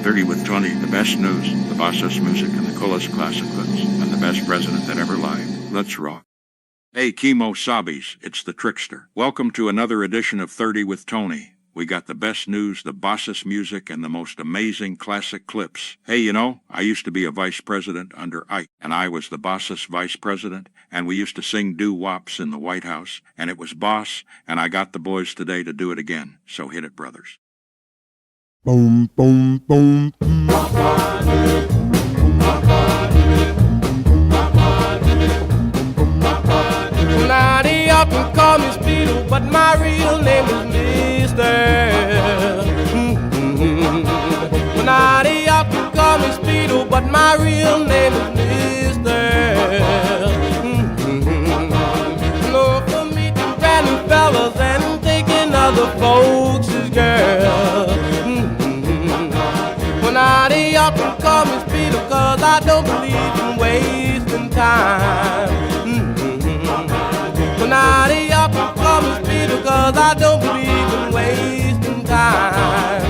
30 with Tony, the best news, the bossest music, and the coolest classic clips, and the best president that ever lived. Let's rock. Hey, Kimo Sabis, it's the Trickster. Welcome to another edition of 30 with Tony. We got the best news, the bossest music, and the most amazing classic clips. Hey, you know, I used to be a vice president under Ike, and I was the bossest vice president, and we used to sing doo-wops in the White House, and it was boss, and I got the boys today to do it again. So hit it, brothers. Boom, boom, boom. Now they often call me Speedo, but my real name is Mister. Now they often call me Speedo, but my real name is Mister. No, for me to brand new fellas and taking other folks' girls. Now they often call me Speedo, cause I don't believe in wasting time. Now they often call me Speedo, cause I don't believe in wasting time.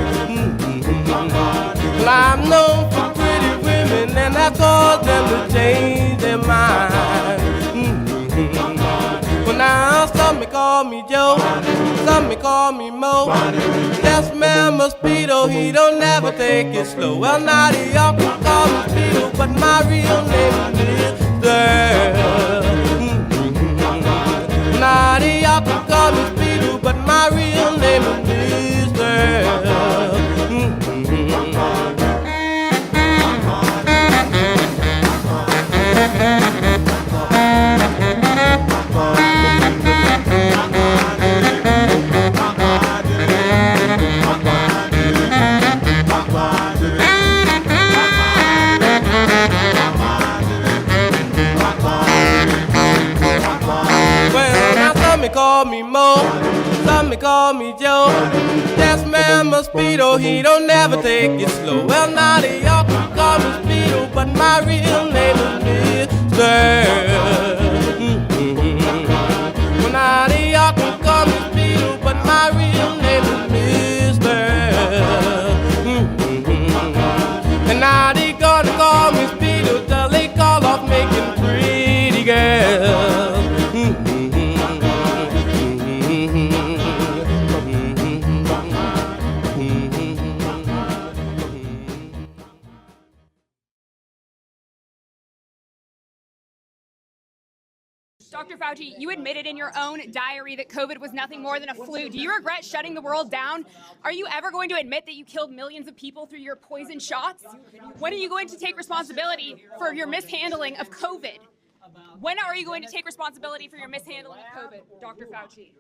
Well, I'm known for pretty women, and that caused them to change their mind. Well, now some may call me Joe, some may call me Mo. Yes, man, my Speedo, he don't never take it slow. Well, now they often call me Speedo, but my real name is Mister. Now they often call me Speedo, but my real name is Mister. Some may call me Mo, some may call me Joe. Yes, man, my Speedo, he don't never take it slow. Well, now they all call me Speedo, but my real name is Mister. Well, now they all call me Speedo, but my real name is Mister. And now they gonna call me Speedo till they call off making pretty girls. Dr. Fauci, you admitted in your own diary that COVID was nothing more than a flu. Do you regret shutting the world down? Are you ever going to admit that you killed millions of people through your poison shots? When are you going to take responsibility for your mishandling of COVID? When are you going to take responsibility for your mishandling of COVID, Dr. Fauci?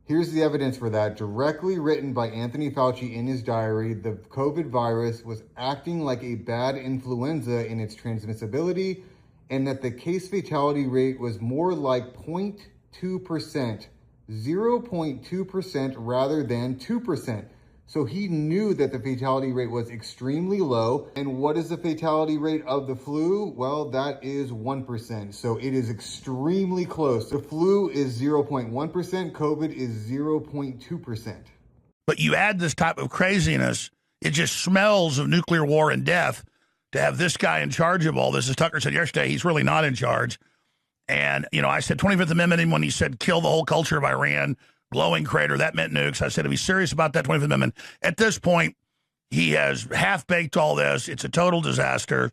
Here's the evidence for that, directly written by Anthony Fauci in his diary. The COVID virus was acting like a bad influenza in its transmissibility, and that the case fatality rate was more like 0.2%, 0.2% rather than 2%. So he knew that the fatality rate was extremely low. And what is the fatality rate of the flu? Well, that is 1%. So it is extremely close. The flu is 0.1%, COVID is 0.2%. But you add this type of craziness, it just smells of nuclear war and death to have this guy in charge of all this. As Tucker said yesterday, he's really not in charge. And, you know, I said 25th Amendment when he said kill the whole culture of Iran, glowing crater, that meant nukes. I said if he's serious about that 25th Amendment, at this point, he has half-baked all this. It's a total disaster.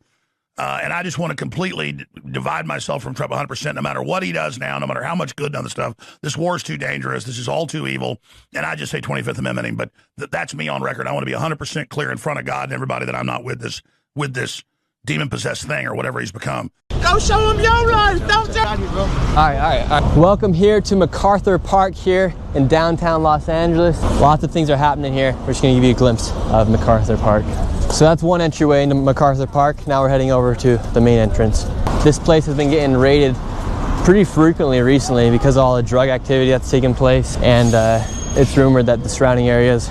And I just want to completely divide myself from Trump 100%, no matter what he does now, no matter how much good done the stuff. This war is too dangerous. This is all too evil. And I just say 25th Amendment, but that's me on record. I want to be 100% clear in front of God and everybody that I'm not with this demon-possessed thing or whatever he's become. Go show him your life, don't you? All right. Welcome here to MacArthur Park here in downtown Los Angeles. Lots of things are happening here. We're just gonna give you a glimpse of MacArthur Park. So that's one entryway into MacArthur Park. Now we're heading over to the main entrance. This place has been getting raided pretty frequently recently because of all the drug activity that's taken place. And it's rumored that the surrounding areas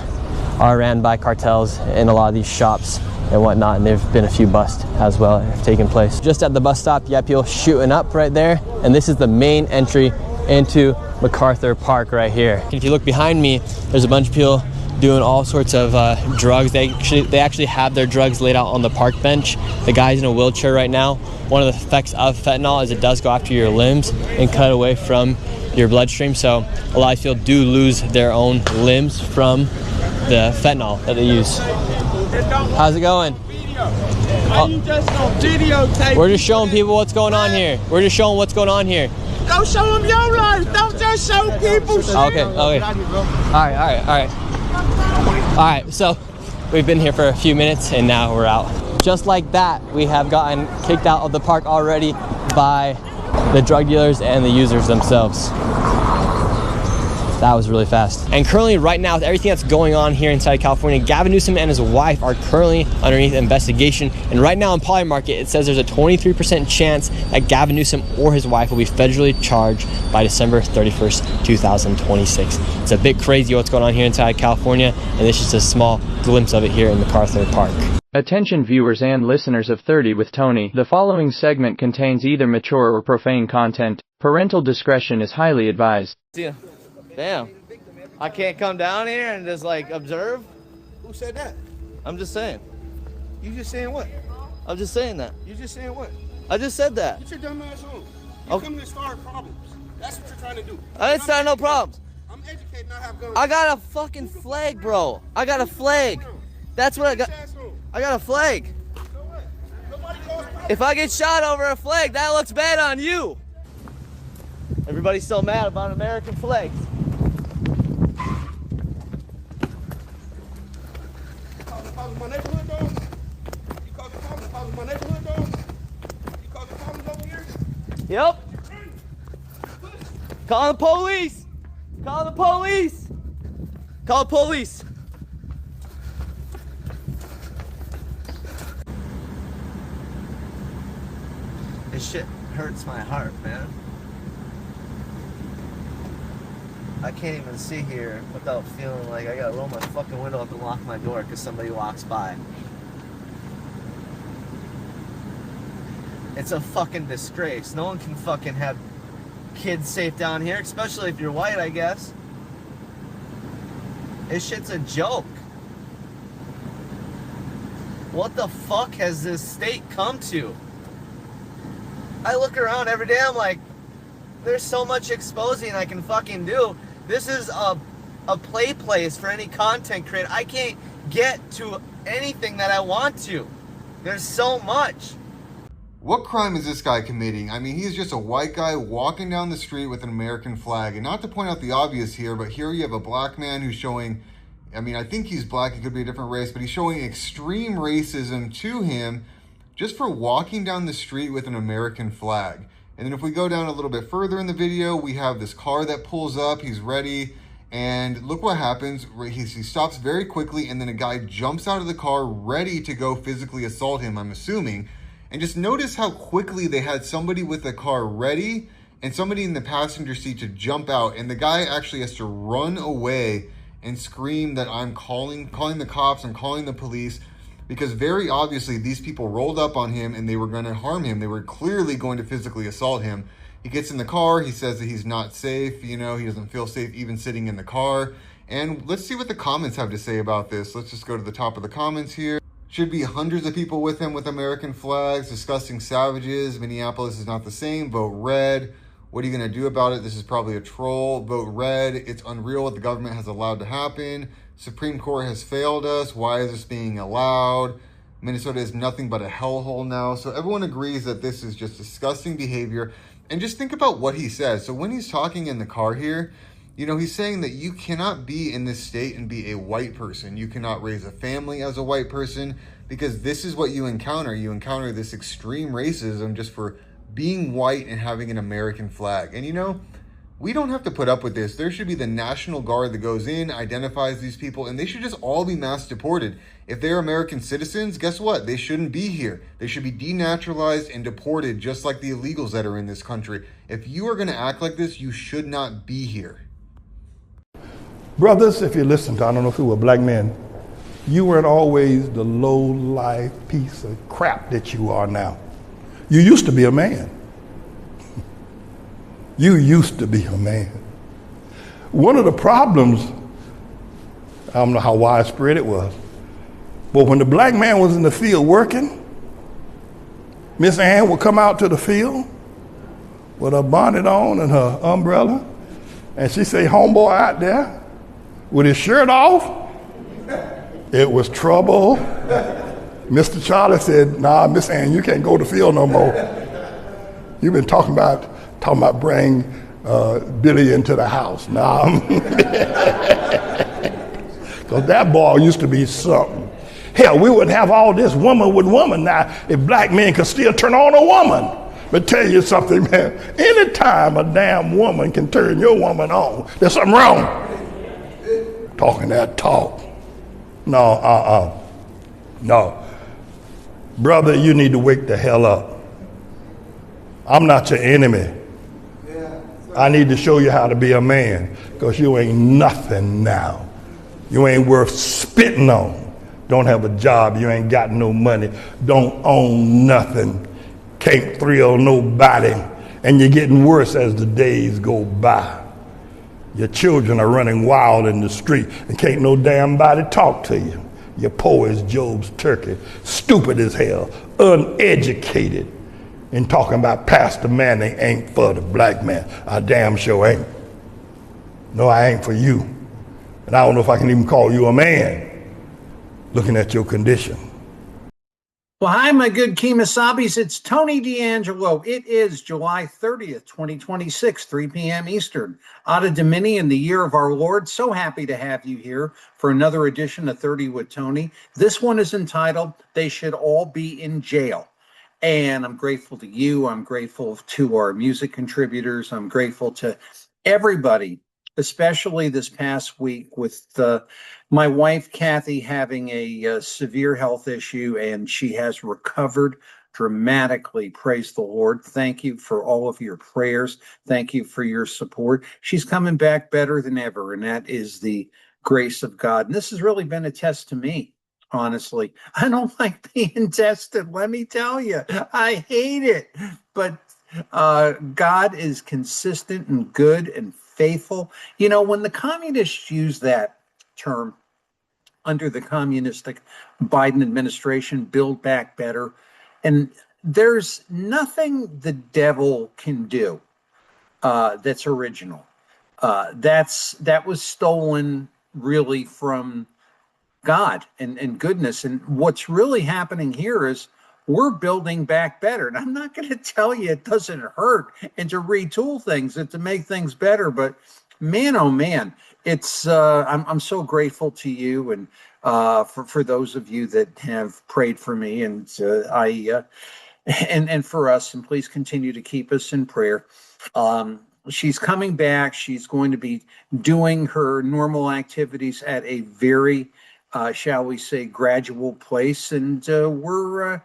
are ran by cartels in a lot of these shops and whatnot, and there've been a few busts as well that have taken place. Just at the bus stop, you have people shooting up right there, and this is the main entry into MacArthur Park right here. If you look behind me, there's a bunch of people doing all sorts of drugs. They actually have their drugs laid out on the park bench. The guy's in a wheelchair right now. One of the effects of fentanyl is it does go after your limbs and cut away from your bloodstream. So a lot of people do lose their own limbs from the fentanyl that they use. How's it going? How you just gonna videotape? We're just showing people what's going on here. We're just showing what's going on here. Go show them your life. Don't just show people shit. Okay. All right. So we've been here for a few minutes and now we're out. Just like that, we have gotten kicked out of the park already by the drug dealers and the users themselves. That was really fast. And currently, right now, with everything that's going on here inside California, Gavin Newsom and his wife are currently underneath investigation. And right now in Poly Market, it says there's a 23% chance that Gavin Newsom or his wife will be federally charged by December 31st, 2026. It's a bit crazy what's going on here inside California, and this is just a small glimpse of it here in MacArthur Park. Attention viewers and listeners of 30 with Tony. The following segment contains either mature or profane content. Parental discretion is highly advised. Yeah. Damn. I can't come down here and just like observe? Who said that? I'm just saying. You just saying what? I'm just saying that. You just saying what? I just said that. Get your dumb ass home. You Okay. come to start problems. That's what you're trying to do. I didn't start no problems. I'm educated, not have guns. I got a fucking flag, bro. I got a flag. That's what I got. I got a flag. If I get shot over a flag, that looks bad on you. Everybody's so mad about American flags. My neighborhood, dog? You causing problems my neighborhood, dog? You causing problems over here? Yep. Call the police. Call the police. Call the police. This shit hurts my heart, man. I can't even sit here without feeling like I gotta roll my fucking window up and lock my door because somebody walks by. It's a fucking disgrace. No one can fucking have kids safe down here, especially if you're white, I guess. This shit's a joke. What the fuck has this state come to? I look around every day, I'm like, there's so much exposing I can fucking do. This is a play place for any content creator. I can't get to anything that I want to. There's so much. What crime is this guy committing? I mean, he's just a white guy walking down the street with an American flag. And not to point out the obvious here, but here you have a black man who's showing, I mean, I think he's black, he could be a different race, but he's showing extreme racism to him just for walking down the street with an American flag. And then if we go down a little bit further in the video, we have this car that pulls up, he's ready, and look what happens. He stops very quickly, and then a guy jumps out of the car ready to go physically assault him, I'm assuming. And just notice how quickly they had somebody with the car ready and somebody in the passenger seat to jump out, and the guy actually has to run away and scream that I'm calling the cops, I'm calling the police, because very obviously these people rolled up on him and they were going to harm him. They were clearly going to physically assault him. He gets in the car, he says that he's not safe, you know, he doesn't feel safe even sitting in the car. And let's see what the comments have to say about this. Let's just go to the top of the comments here. Should be hundreds of people with him with American flags, disgusting savages. Minneapolis is not the same, vote red. What are you going to do about it? This is probably a troll. Vote red. It's unreal what the government has allowed to happen. Supreme Court has failed us. Why is this being allowed? Minnesota is nothing but a hellhole now. So everyone agrees that this is just disgusting behavior. And just think about what he says. So when he's talking in the car here, you know, he's saying that you cannot be in this state and be a white person. You cannot raise a family as a white person because this is what you encounter. You encounter this extreme racism just for being white and having an American flag. And you know, we don't have to put up with this. There should be the National Guard that goes in, identifies these people, and they should just all be mass deported. If they're American citizens, guess what? They shouldn't be here. They should be denaturalized and deported just like the illegals that are in this country. If you are going to act like this, you should not be here. Brothers, if you listen to, I don't know if you were black men, you weren't always the low-life piece of crap that you are now. You used to be a man. You used to be a man. One of the problems, I don't know how widespread it was. But when the black man was in the field working, Miss Ann would come out to the field with her bonnet on and her umbrella, and she'd say, homeboy out there with his shirt off, it was trouble. Mr. Charlie said, nah, Miss Ann, you can't go to the field no more. You've been talking about bring Billy into the house. Nah. Because that boy used to be something. Hell, we wouldn't have all this woman with woman now if black men could still turn on a woman. But tell you something, man, anytime a damn woman can turn your woman on, there's something wrong. Talking that talk. No, no. Brother, you need to wake the hell up. I'm not your enemy. I need to show you how to be a man, because you ain't nothing now. You ain't worth spitting on. Don't have a job, you ain't got no money, don't own nothing, can't thrill nobody, and you're getting worse as the days go by. Your children are running wild in the street and can't no damn body talk to you. You're poor as Job's turkey, stupid as hell, uneducated, and talking about Pastor Manning ain't for the black man. I damn sure ain't. No, I ain't for you. And I don't know if I can even call you a man, looking at your condition. Well, hi, my good Kemosabe's. It's Tony D'Angelo. It is July 30th, 2026, 3 p.m. Eastern. Otta Domini, the year of our Lord. So happy to have you here for another edition of 30 with Tony. This one is entitled, They Should All Be in Jail. And I'm grateful to you. I'm grateful to our music contributors. I'm grateful to everybody, especially this past week with my wife, Kathy, having a severe health issue, and she has recovered dramatically. Praise the Lord. Thank you for all of your prayers. Thank you for your support. She's coming back better than ever, and that is the grace of God. And this has really been a test to me, honestly. I don't like being tested, let me tell you. I hate it. But God is consistent and good and faithful. You know, when the communists use that term under the communistic Biden administration, build back better, and there's nothing the devil can do that's original. That was stolen really from God and goodness. And what's really happening here is we're building back better. And I'm not going to tell you it doesn't hurt and to retool things and to make things better, but man, oh man, it's I'm so grateful to you and for those of you that have prayed for me and and for us, and please continue to keep us in prayer. She's coming back. She's going to be doing her normal activities at a very shall we say gradual pace, and we're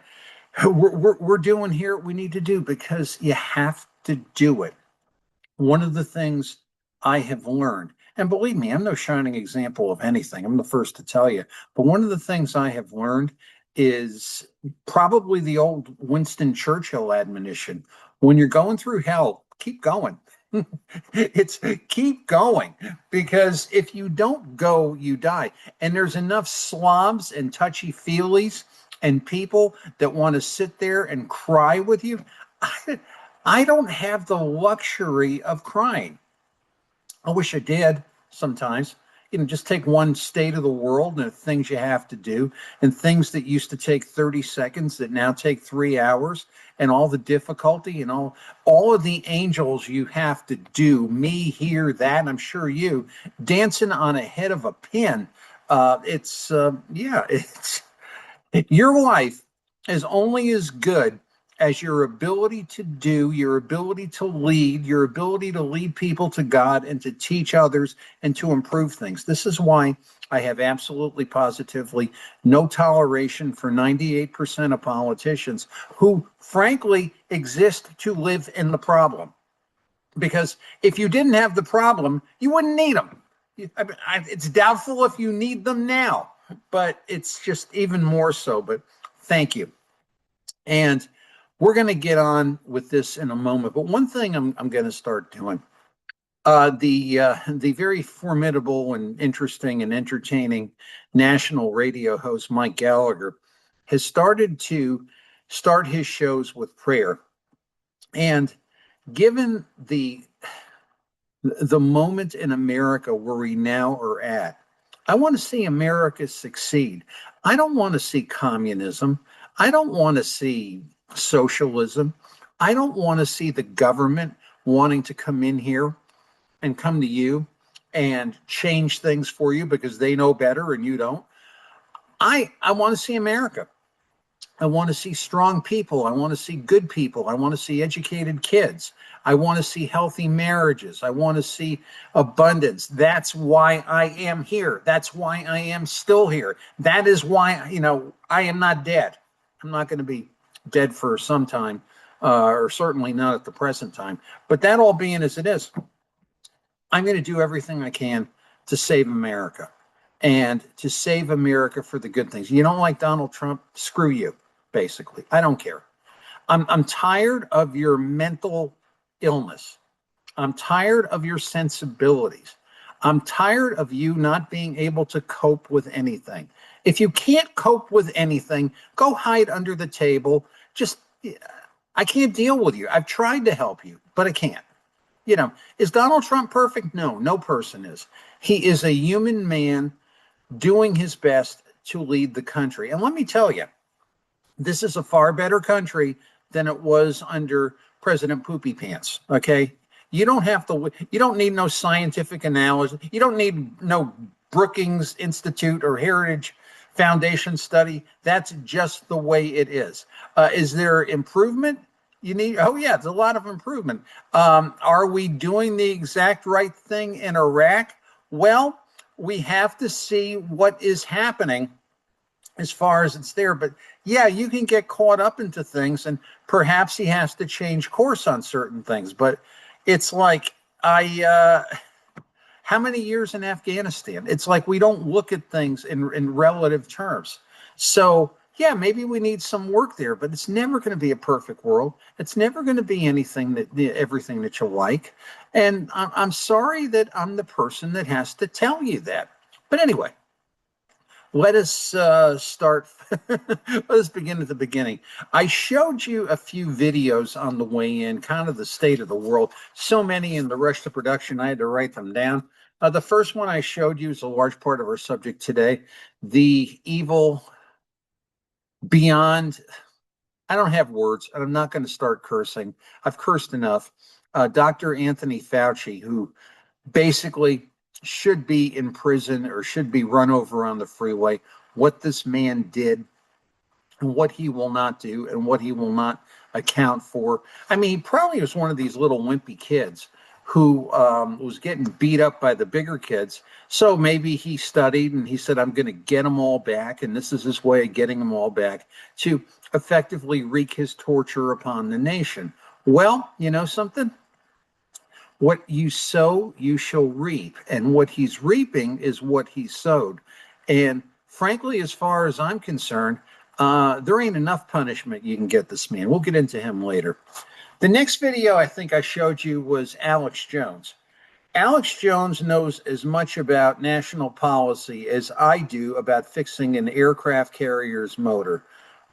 doing here what we need to do because you have to do it. One of the things I have learned, and believe me, I'm no shining example of anything. I'm the first to tell you. But one of the things I have learned is probably the old Winston Churchill admonition. When you're going through hell, keep going. It's keep going, because if you don't go, you die. And there's enough slobs and touchy-feelies and people that want to sit there and cry with you. I don't have the luxury of crying. I wish I did sometimes. You know, just take one state of the world and the things you have to do and things that used to take 30 seconds that now take 3 hours, and all the difficulty and all of the angels you have to do, me, here, that, and I'm sure you, dancing on a head of a pin. It's your life is only as good as your ability to do, your ability to lead people to God and to teach others and to improve things. This is why I have absolutely positively no toleration for 98% of politicians who frankly exist to live in the problem. Because if you didn't have the problem, you wouldn't need them. It's doubtful if you need them now, but it's just even more so. But thank you. And we're going to get on with this in a moment. But one thing I'm going to start doing The very formidable and interesting and entertaining national radio host Mike Gallagher has started his shows with prayer. And given the moment in America where we now are at, I want to see America succeed. I don't want to see communism. I don't want to see socialism. I don't want to see the government wanting to come in here and come to you and change things for you because they know better and you don't. I want to see America. I want to see strong people. I want to see good people. I want to see educated kids. I want to see healthy marriages. I want to see abundance. That's why I am here. That's why I am still here. That is why, I am not dead. I'm not going to be dead for some time, or certainly not at the present time. But that all being as it is, I'm going to do everything I can to save America and to save America for the good things. You don't like Donald Trump? Screw you, basically. I don't care. I'm tired of your mental illness. I'm tired of your sensibilities. I'm tired of you not being able to cope with anything. If you can't cope with anything, go hide under the table. I can't deal with you. I've tried to help you, but I can't. Is Donald Trump perfect? No, no person is. He is a human man doing his best to lead the country. And let me tell you, this is a far better country than it was under President Poopy Pants. Okay. You don't need no scientific analysis. You don't need no Brookings Institute or Heritage Foundation study. That's just the way it is. Is there improvement? It's a lot of improvement. Are we doing the exact right thing in Iraq? Well, we have to see what is happening as far as it's there. But yeah, you can get caught up into things and perhaps he has to change course on certain things. But it's like, how many years in Afghanistan? It's like we don't look at things in relative terms. So yeah, maybe we need some work there, but it's never going to be a perfect world. It's never going to be everything that you like. And I'm sorry that I'm the person that has to tell you that. But anyway, let us start. Let us begin at the beginning. I showed you a few videos on the way in, kind of the state of the world. So many in the rush to production, I had to write them down. The first one I showed you is a large part of our subject today. The evil beyond, I don't have words, and I'm not going to start cursing. I've cursed enough. Dr. Anthony Fauci, who basically should be in prison or should be run over on the freeway, what this man did and what he will not do and what he will not account for. I mean, he probably was one of these little wimpy kids who was getting beat up by the bigger kids. So maybe he studied and he said, I'm going to get them all back. And this is his way of getting them all back to effectively wreak his torture upon the nation. Well, you know something? What you sow, you shall reap. And what he's reaping is what he sowed. And frankly, as far as I'm concerned, there ain't enough punishment you can get this man. We'll get into him later. The next video I think I showed you was Alex Jones. Alex Jones knows as much about national policy as I do about fixing an aircraft carrier's motor.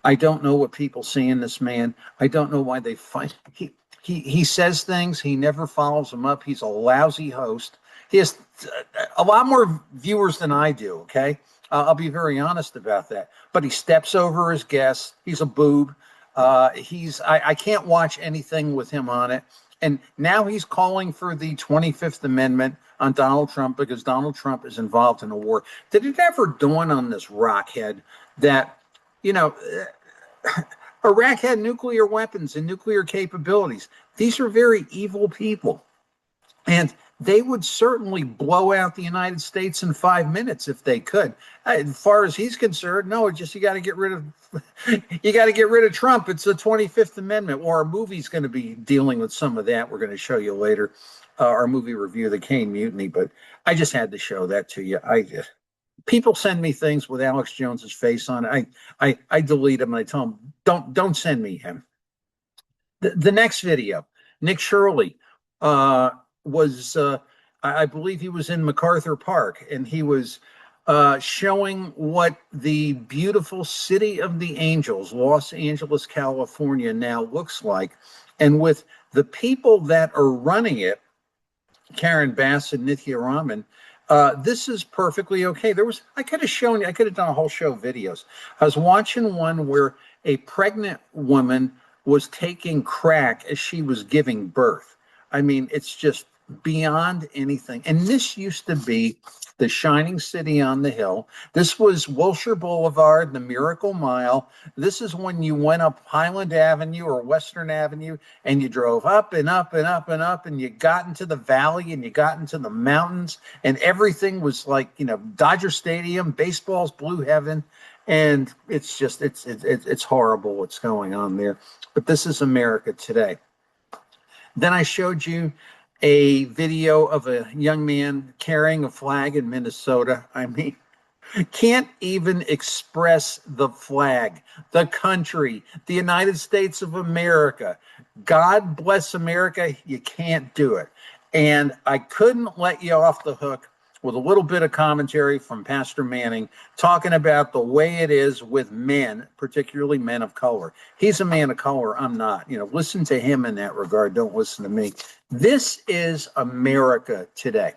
I don't know what people see in this man. I don't know why they find he says things. He never follows them up. He's a lousy host. He has a lot more viewers than I do, okay? I'll be very honest about that. But he steps over his guests. He's a boob. I can't watch anything with him on it. And now he's calling for the 25th Amendment on Donald Trump because Donald Trump is involved in a war. Did it ever dawn on this rockhead that, Iraq had nuclear weapons and nuclear capabilities? These are very evil people. And they would certainly blow out the United States in 5 minutes if they could. As far as he's concerned, no, you got to get rid of Trump. It's the 25th Amendment. Well, our movie's going to be dealing with some of that. We're going to show you later our movie review, The Caine Mutiny. But I just had to show that to you. People send me things with Alex Jones's face on it. I delete them and I tell them, don't send me him. The next video, Nick Shirley. was, I believe he was in MacArthur Park, and he was showing what the beautiful city of the angels, Los Angeles, California, now looks like. And with the people that are running it, Karen Bass and Nithya Raman, this is perfectly okay. I could have done a whole show of videos. I was watching one where a pregnant woman was taking crack as she was giving birth. I mean, it's just beyond anything. And this used to be the shining city on the hill. This was Wilshire Boulevard, the Miracle Mile. This is when you went up Highland Avenue or Western Avenue and you drove up and up and up and up and you got into the valley and you got into the mountains and everything was like, Dodger Stadium, baseball's blue heaven. And it's just, it's horrible what's going on there. But this is America today. Then I showed you a video of a young man carrying a flag in Minnesota. I mean, can't even express the flag, the country, the United States of America. God bless America. You can't do it. And I couldn't let you off the hook with a little bit of commentary from Pastor Manning talking about the way it is with men, particularly men of color. He's a man of color. I'm not. Listen to him in that regard. Don't listen to me. This is America today.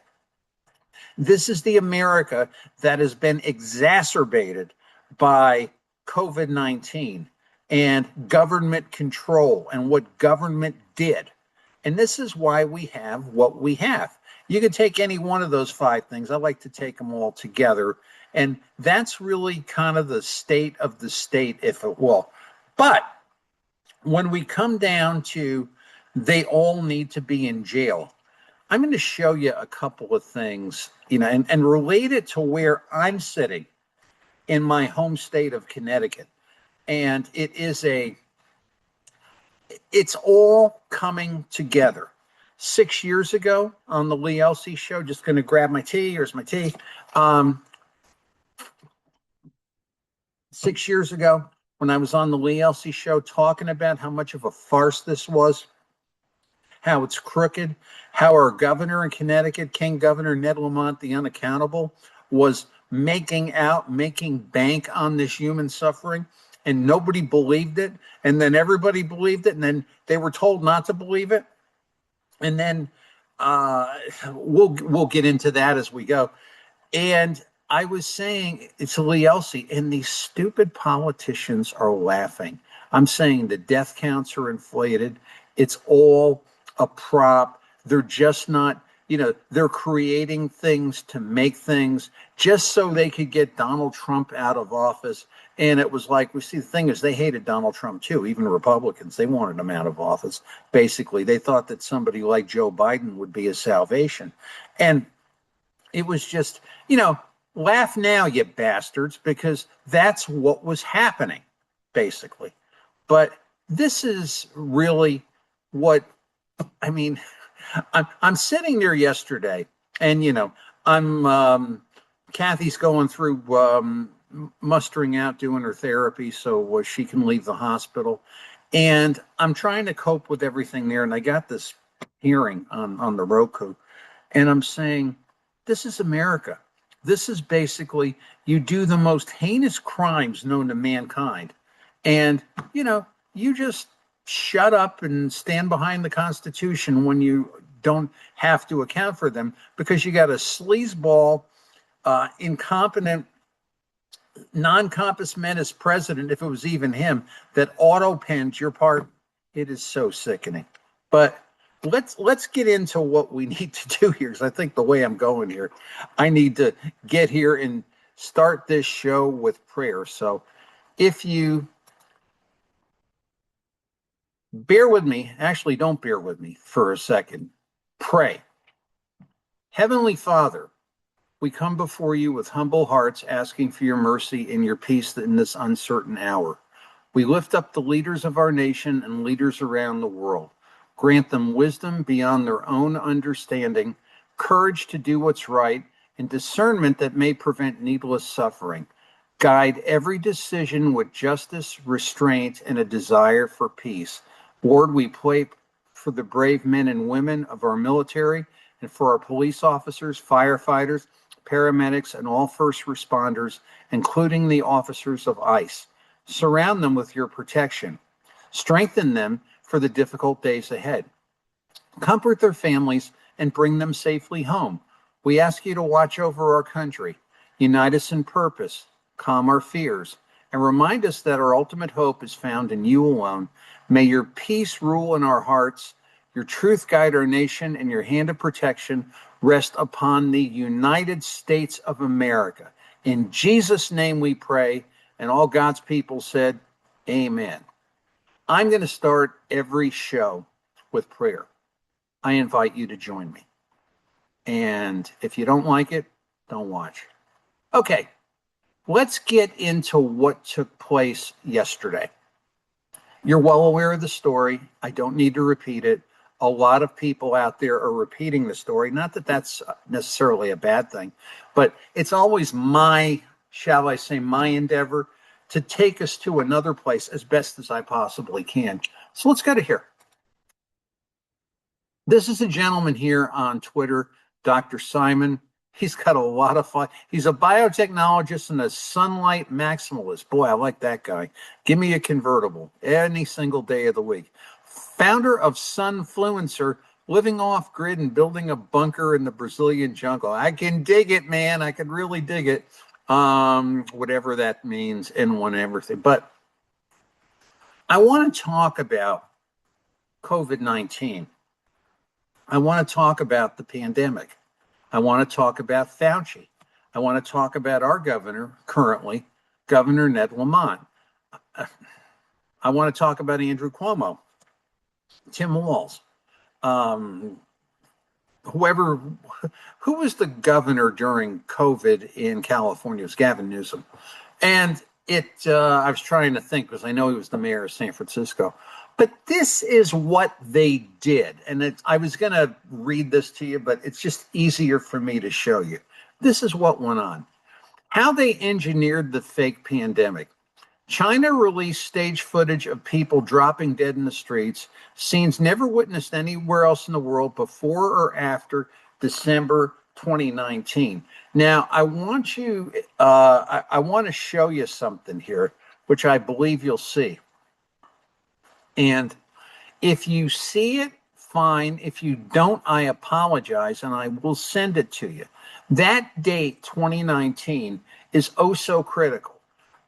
This is the America that has been exacerbated by COVID-19 and government control and what government did. And this is why we have what we have. You could take any one of those 5 things. I like to take them all together. And that's really kind of the state of the state, if it will. But when we come down to they all need to be in jail, I'm going to show you a couple of things, and relate it to where I'm sitting in my home state of Connecticut. And it's all coming together. 6 years ago on the Lee Elsey show, just going to grab my tea. Here's my tea. 6 years ago, when I was on the Lee Elsey show talking about how much of a farce this was, how it's crooked, how our governor in Connecticut, King Governor Ned Lamont, the unaccountable, was making bank on this human suffering, and nobody believed it. And then everybody believed it, and then they were told not to believe it. And then we'll get into that as we go. And I was saying, it's Lee Elsey, and these stupid politicians are laughing. I'm saying the death counts are inflated. It's all a prop. They're just not, they're creating things to make things just so they could get Donald Trump out of office. And it was like, the thing is, they hated Donald Trump too, even Republicans. They wanted him out of office. Basically, they thought that somebody like Joe Biden would be a salvation. And it was just, laugh now, you bastards, because that's what was happening, basically. But this is really what, I'm sitting there yesterday, and, Kathy's going through mustering out, doing her therapy so she can leave the hospital. And I'm trying to cope with everything there. And I got this hearing on the Roku. And I'm saying, this is America. This is basically, you do the most heinous crimes known to mankind. And, you just shut up and stand behind the Constitution when you don't have to account for them, because you got a sleazeball, incompetent, non-compass menace president, if it was even him, that auto-penned your part. It is so sickening. But let's get into what we need to do here, because I think the way I'm going here, I need to get here and start this show with prayer. So if you bear with me, actually don't bear with me for a second, pray. Heavenly Father, we come before you with humble hearts, asking for your mercy and your peace in this uncertain hour. We lift up the leaders of our nation and leaders around the world. Grant them wisdom beyond their own understanding, courage to do what's right, and discernment that may prevent needless suffering. Guide every decision with justice, restraint, and a desire for peace. Lord, we pray for the brave men and women of our military and for our police officers, firefighters, paramedics, and all first responders, including the officers of ICE. Surround them with your protection. Strengthen them for the difficult days ahead. Comfort their families and bring them safely home. We ask you to watch over our country, unite us in purpose, calm our fears, and remind us that our ultimate hope is found in you alone. May your peace rule in our hearts, your truth guide our nation, and your hand of protection rest upon the United States of America. In Jesus' name we pray, and all God's people said, amen. I'm going to start every show with prayer. I invite you to join me. And if you don't like it, don't watch. Okay, let's get into what took place yesterday. You're well aware of the story. I don't need to repeat it. A lot of people out there are repeating the story. Not that that's necessarily a bad thing, but it's always my, shall I say, my endeavor to take us to another place as best as I possibly can. So let's go to here. This is a gentleman here on Twitter, Dr. Simon. He's got a lot of fun. He's a biotechnologist and a sunlight maximalist. Boy, I like that guy. Give me a convertible any single day of the week. Founder of Sunfluencer, living off grid and building a bunker in the Brazilian jungle. I can dig it, man. I can really dig it. Whatever that means and whatever. But I want to talk about COVID-19. I want to talk about the pandemic. I want to talk about Fauci. I want to talk about our governor currently, Governor Ned Lamont. I want to talk about Andrew Cuomo, Tim Walz, who was the governor during COVID in California? It was Gavin Newsom. And I was trying to think because I know he was the mayor of San Francisco. But this is what they did. And I was going to read this to you, but it's just easier for me to show you. This is what went on. How they engineered the fake pandemic. China released stage footage of people dropping dead in the streets, scenes never witnessed anywhere else in the world before or after December 2019. Now, I want to show you something here, which I believe you'll see. And if you see it, fine. If you don't, I apologize, and I will send it to you. That date, 2019, is oh so critical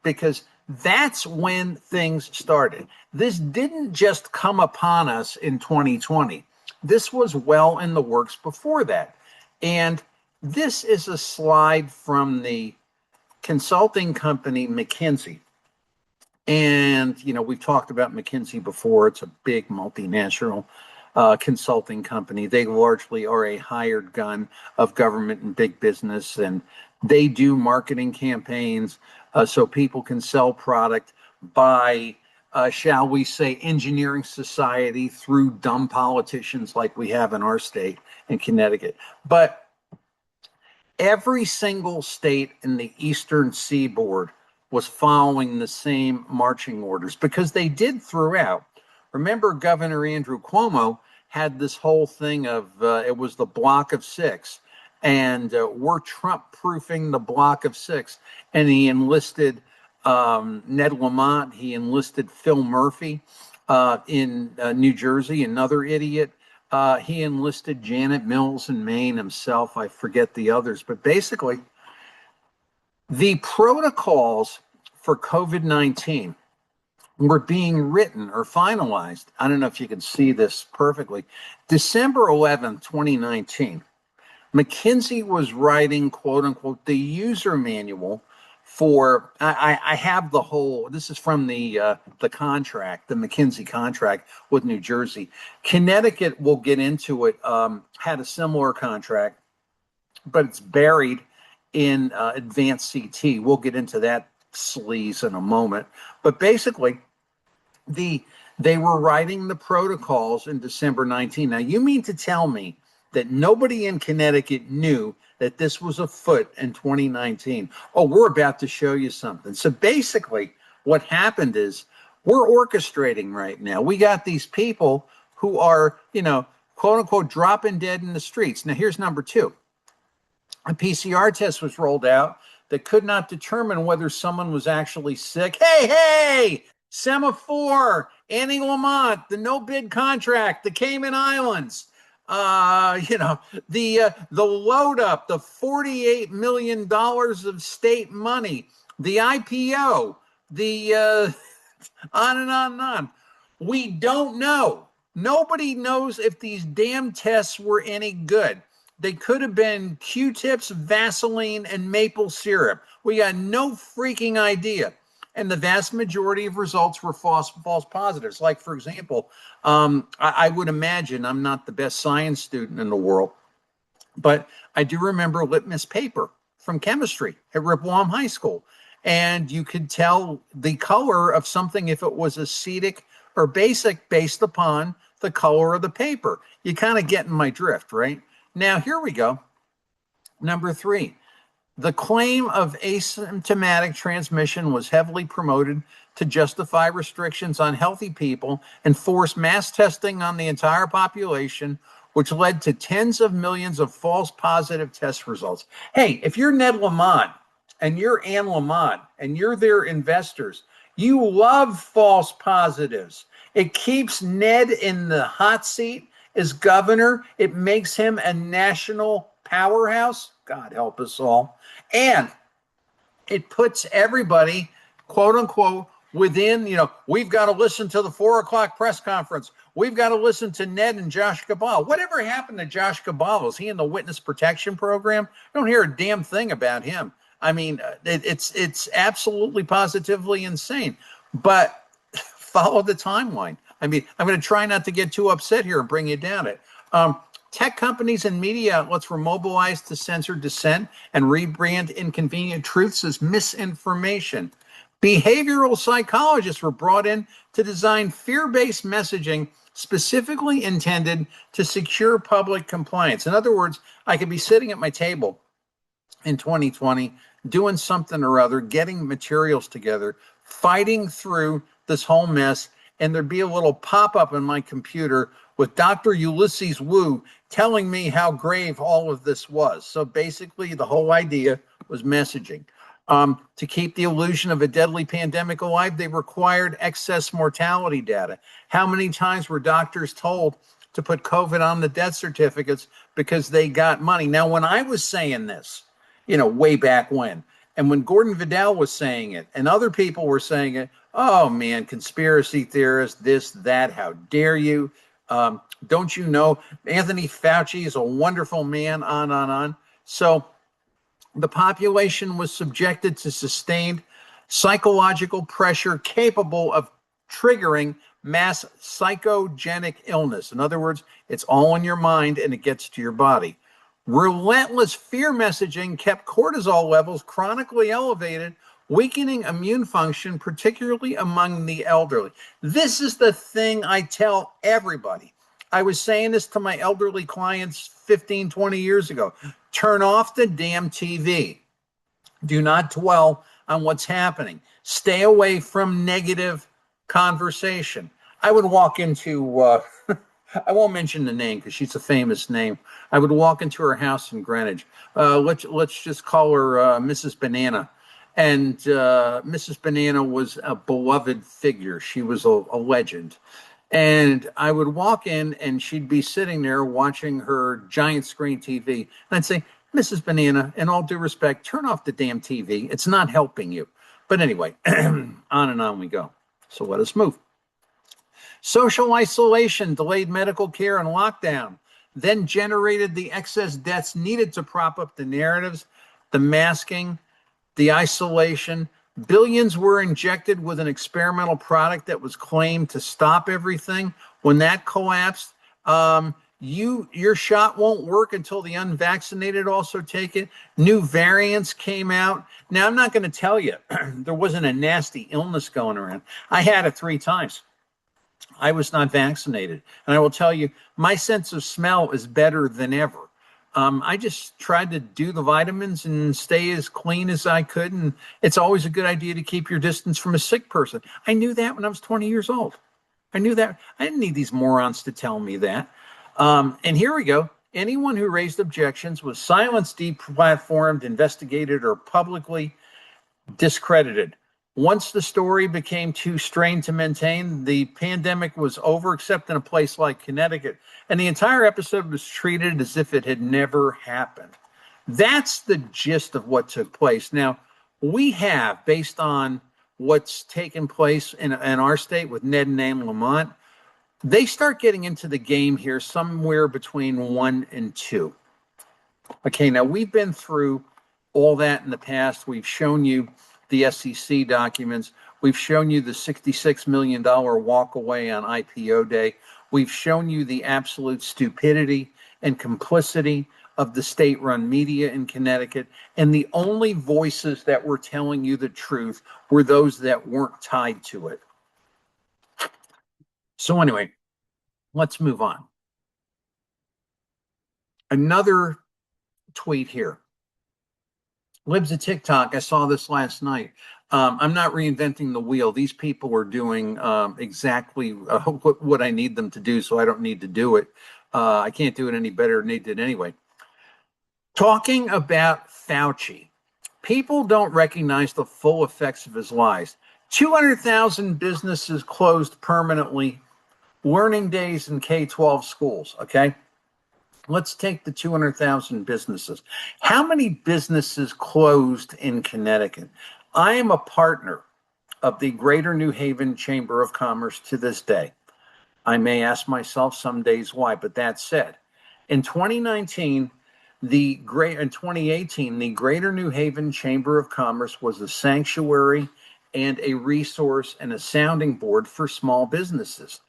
because that's when things started. This didn't just come upon us in 2020. This was well in the works before that. And this is a slide from the consulting company McKinsey. And, you know, we've talked about McKinsey before. It's a big multinational consulting company. They largely are a hired gun of government and big business, and they do marketing campaigns so people can sell product by, shall we say, engineering society through dumb politicians like we have in our state in Connecticut. But every single state in the Eastern Seaboard was following the same marching orders because they did throughout. Remember, Governor Andrew Cuomo had this whole thing of it was the block of six, and we're Trump-proofing the block of six. And he enlisted Ned Lamont. He enlisted Phil Murphy in New Jersey, another idiot. He enlisted Janet Mills in Maine himself. I forget the others. But basically, the protocols for COVID-19 were being written or finalized. I don't know if you can see this perfectly. December 11th, 2019, McKinsey was writing, quote unquote, the user manual for, I have the whole, this is from the contract, the McKinsey contract with New Jersey. Connecticut, we'll get into it, had a similar contract, but it's buried in advanced CT. We'll get into that sleaze in a moment. But basically, they were writing the protocols in December 19. Now, you mean to tell me that nobody in Connecticut knew that this was afoot in 2019? Oh, we're about to show you something. So basically, what happened is we're orchestrating right now. We got these people who are, quote unquote, dropping dead in the streets. Now, here's number two. A PCR test was rolled out that could not determine whether someone was actually sick. Hey, Semaphore, Annie Lamont, the no bid contract, the Cayman Islands, the load up, the $48 million of state money, the IPO, the on and on and on. We don't know. Nobody knows if these damn tests were any good. They could have been Q-tips, Vaseline, and maple syrup. We got no freaking idea. And the vast majority of results were false positives. Like, for example, I would imagine, I'm not the best science student in the world, but I do remember litmus paper from chemistry at Rippleham High School. And you could tell the color of something if it was acetic or basic based upon the color of the paper. You kind of get in my drift, right? Now, here we go. Number three, the claim of asymptomatic transmission was heavily promoted to justify restrictions on healthy people and force mass testing on the entire population, which led to tens of millions of false positive test results. Hey, if you're Ned Lamont and you're Anne Lamont and you're their investors, you love false positives. It keeps Ned in the hot seat as governor. It makes him a national powerhouse. God help us all. And it puts everybody, quote unquote, within, we've got to listen to the 4:00 press conference. We've got to listen to Ned and Josh Cabal. Whatever happened to Josh Cabal? Is he in the witness protection program? I don't hear a damn thing about him. I mean, it's absolutely positively insane. But follow the timeline. I mean, I'm going to try not to get too upset here and bring you down it. Tech companies and media outlets were mobilized to censor dissent and rebrand inconvenient truths as misinformation. Behavioral psychologists were brought in to design fear-based messaging specifically intended to secure public compliance. In other words, I could be sitting at my table in 2020, doing something or other, getting materials together, fighting through this whole mess, and there'd be a little pop-up in my computer with Dr. Ulysses Wu telling me how grave all of this was. So basically, the whole idea was messaging. To keep the illusion of a deadly pandemic alive, they required excess mortality data. How many times were doctors told to put COVID on the death certificates because they got money? Now, when I was saying this, way back when, and when Gordon Vidal was saying it, and other people were saying it, oh man, conspiracy theorists, this, that, how dare you? Don't you know Anthony Fauci is a wonderful man, on. So the population was subjected to sustained psychological pressure capable of triggering mass psychogenic illness. In other words, it's all in your mind and it gets to your body. Relentless fear messaging kept cortisol levels chronically elevated, weakening immune function, particularly among the elderly. This is the thing I tell everybody. I was saying this to my elderly clients 15, 20 years ago. Turn off the damn TV. Do not dwell on what's happening. Stay away from negative conversation. I would walk into, I won't mention the name because she's a famous name. I would walk into her house in Greenwich. Let's just call her Mrs. Banana. And Mrs. Banana was a beloved figure. She was a legend. And I would walk in and she'd be sitting there watching her giant screen TV. And I'd say, Mrs. Banana, in all due respect, turn off the damn TV. It's not helping you. But anyway, on and on we go. So let us move. Social isolation delayed medical care and lockdown, then generated the excess deaths needed to prop up the narratives, the masking, the isolation. Billions were injected with an experimental product that was claimed to stop everything. When that collapsed, your shot won't work until the unvaccinated also take it. New variants came out. Now, I'm not going to tell you there wasn't a nasty illness going around. I had it 3 times. I was not vaccinated. And I will tell you, my sense of smell is better than ever. I just tried to do the vitamins and stay as clean as I could. And it's always a good idea to keep your distance from a sick person. I knew that when I was 20 years old. I knew that. I didn't need these morons to tell me that. And here we go. Anyone who raised objections was silenced, deplatformed, investigated, or publicly discredited. Once the story became too strained to maintain, the pandemic was over, except in a place like Connecticut. And the entire episode was treated as if it had never happened. That's the gist of what took place. Now, we have, based on what's taken place in our state with Ned and Ann Lamont, they start getting into the game here somewhere between 1 and 2. Okay, now we've been through all that in the past. We've shown you the SEC documents. We've shown you the $66 million walk away on IPO day. We've shown you the absolute stupidity and complicity of the state-run media in Connecticut. And the only voices that were telling you the truth were those that weren't tied to it. So anyway, let's move on. Another tweet here. Libs of TikTok, I saw this last night. I'm not reinventing the wheel. These people are doing exactly what I need them to do, so I don't need to do it. I can't do it any better than they did anyway. Talking about Fauci, people don't recognize the full effects of his lies. 200,000 businesses closed permanently, learning days in K-12 schools, okay? Let's take the 200,000 businesses. How many businesses closed in Connecticut? I am a partner of the Greater New Haven Chamber of Commerce to this day. I may ask myself some days why, but that said, in 2018, the Greater New Haven Chamber of Commerce was a sanctuary and a resource and a sounding board for small businesses.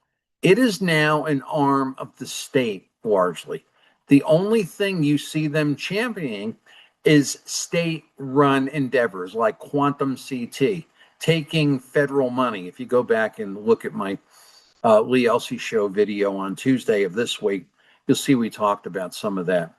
It is now an arm of the state, largely. The only thing you see them championing is state-run endeavors like Quantum CT, taking federal money. If you go back and look at my Lee Elsey Show video on Tuesday of this week, you'll see we talked about some of that.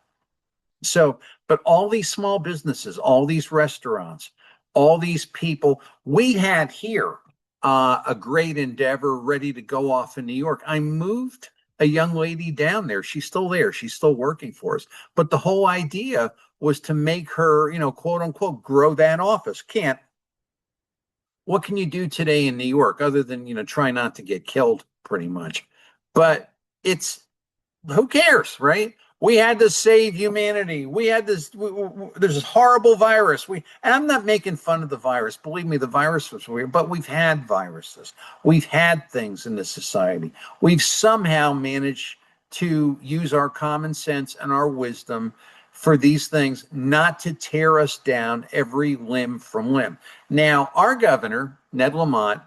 So, but all these small businesses, all these restaurants, all these people, we had here a great endeavor ready to go off in New York. I moved a young lady down there. She's still there. She's still working for us. But the whole idea was to make her, quote unquote, grow that office. Can't. What can you do today in New York other than, try not to get killed pretty much? But who cares, right? We had to save humanity. We had this, there's this horrible virus. And I'm not making fun of the virus. Believe me, the virus was weird, but we've had viruses. We've had things in this society. We've somehow managed to use our common sense and our wisdom for these things not to tear us down every limb from limb. Now, our governor, Ned Lamont,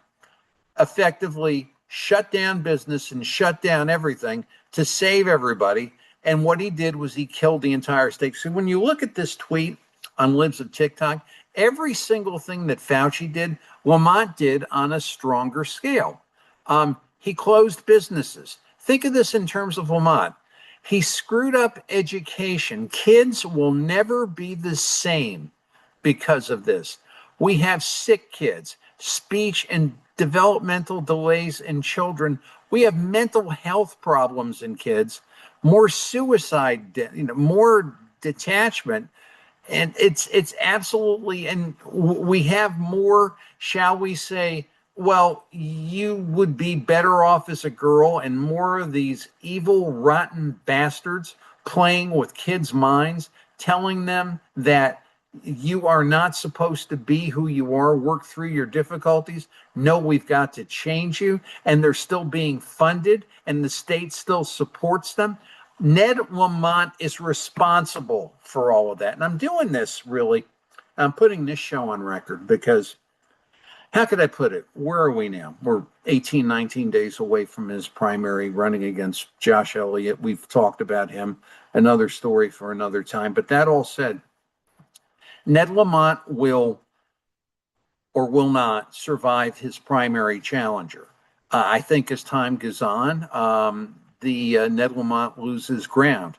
effectively shut down business and shut down everything to save everybody. And what he did was he killed the entire state. So when you look at this tweet on Libs of TikTok, every single thing that Fauci did, Lamont did on a stronger scale. He closed businesses. Think of this in terms of Lamont. He screwed up education. Kids will never be the same because of this. We have sick kids, speech and developmental delays in children. We have mental health problems in kids. More suicide, more detachment, and it's absolutely, and we have more, shall we say, well, you would be better off as a girl, and more of these evil, rotten bastards playing with kids' minds, telling them that you are not supposed to be who you are, work through your difficulties. No, we've got to change you. And they're still being funded and the state still supports them. Ned Lamont is responsible for all of that. And I'm doing this really, I'm putting this show on record because how could I put it? Where are we now? We're 18, 19 days away from his primary running against Josh Elliott. We've talked about him, another story for another time. But that all said, Ned Lamont will or will not survive his primary challenger. I think as time goes on, Ned Lamont loses ground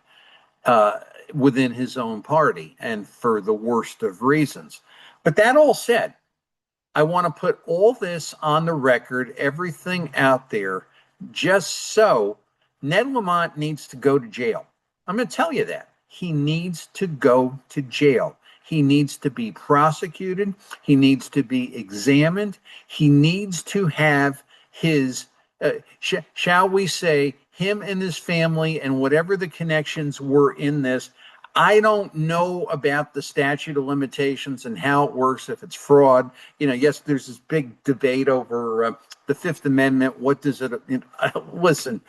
within his own party and for the worst of reasons. But that all said, I want to put all this on the record, everything out there Just so Ned Lamont needs to go to jail. I'm going to tell you that. He needs to go to jail. He needs to be prosecuted. He needs to be examined. He needs to have his, shall we say, him and his family and whatever the connections were in this. I don't know about the statute of limitations and how it works, if it's fraud. Yes, there's this big debate over the Fifth Amendment. What does it, listen,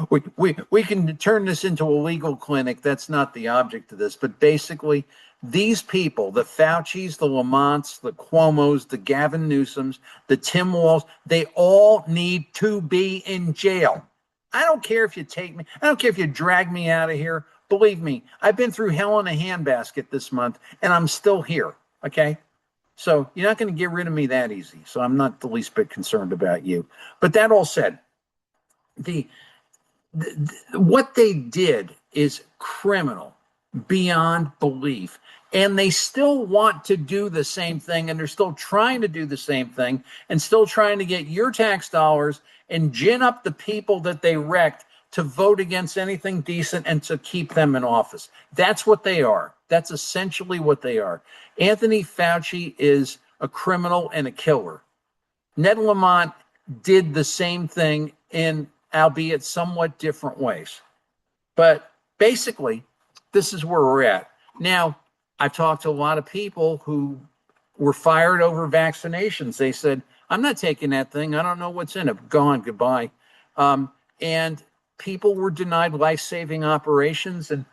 we can turn this into a legal clinic. That's not the object of this. But basically, these people, the Faucis, the Lamonts, the Cuomos, the Gavin Newsoms, the Tim Walls, they all need to be in jail. I don't care if you take me. I don't care if you drag me out of here. Believe me, I've been through hell in a handbasket this month, and I'm still here, okay? So you're not going to get rid of me that easy. So I'm not the least bit concerned about you. But that all said, what they did is criminal beyond belief. And they still want to do the same thing, and they're still trying to do the same thing, and still trying to get your tax dollars and gin up the people that they wrecked to vote against anything decent and to keep them in office. That's what they are. That's essentially what they are. Anthony Fauci is a criminal and a killer. Ned Lamont did the same thing in, albeit somewhat different ways. But basically, this is where we're at. Now, I've talked to a lot of people who were fired over vaccinations. They said, I'm not taking that thing. I don't know what's in it. Gone, goodbye. And people were denied life-saving operations, and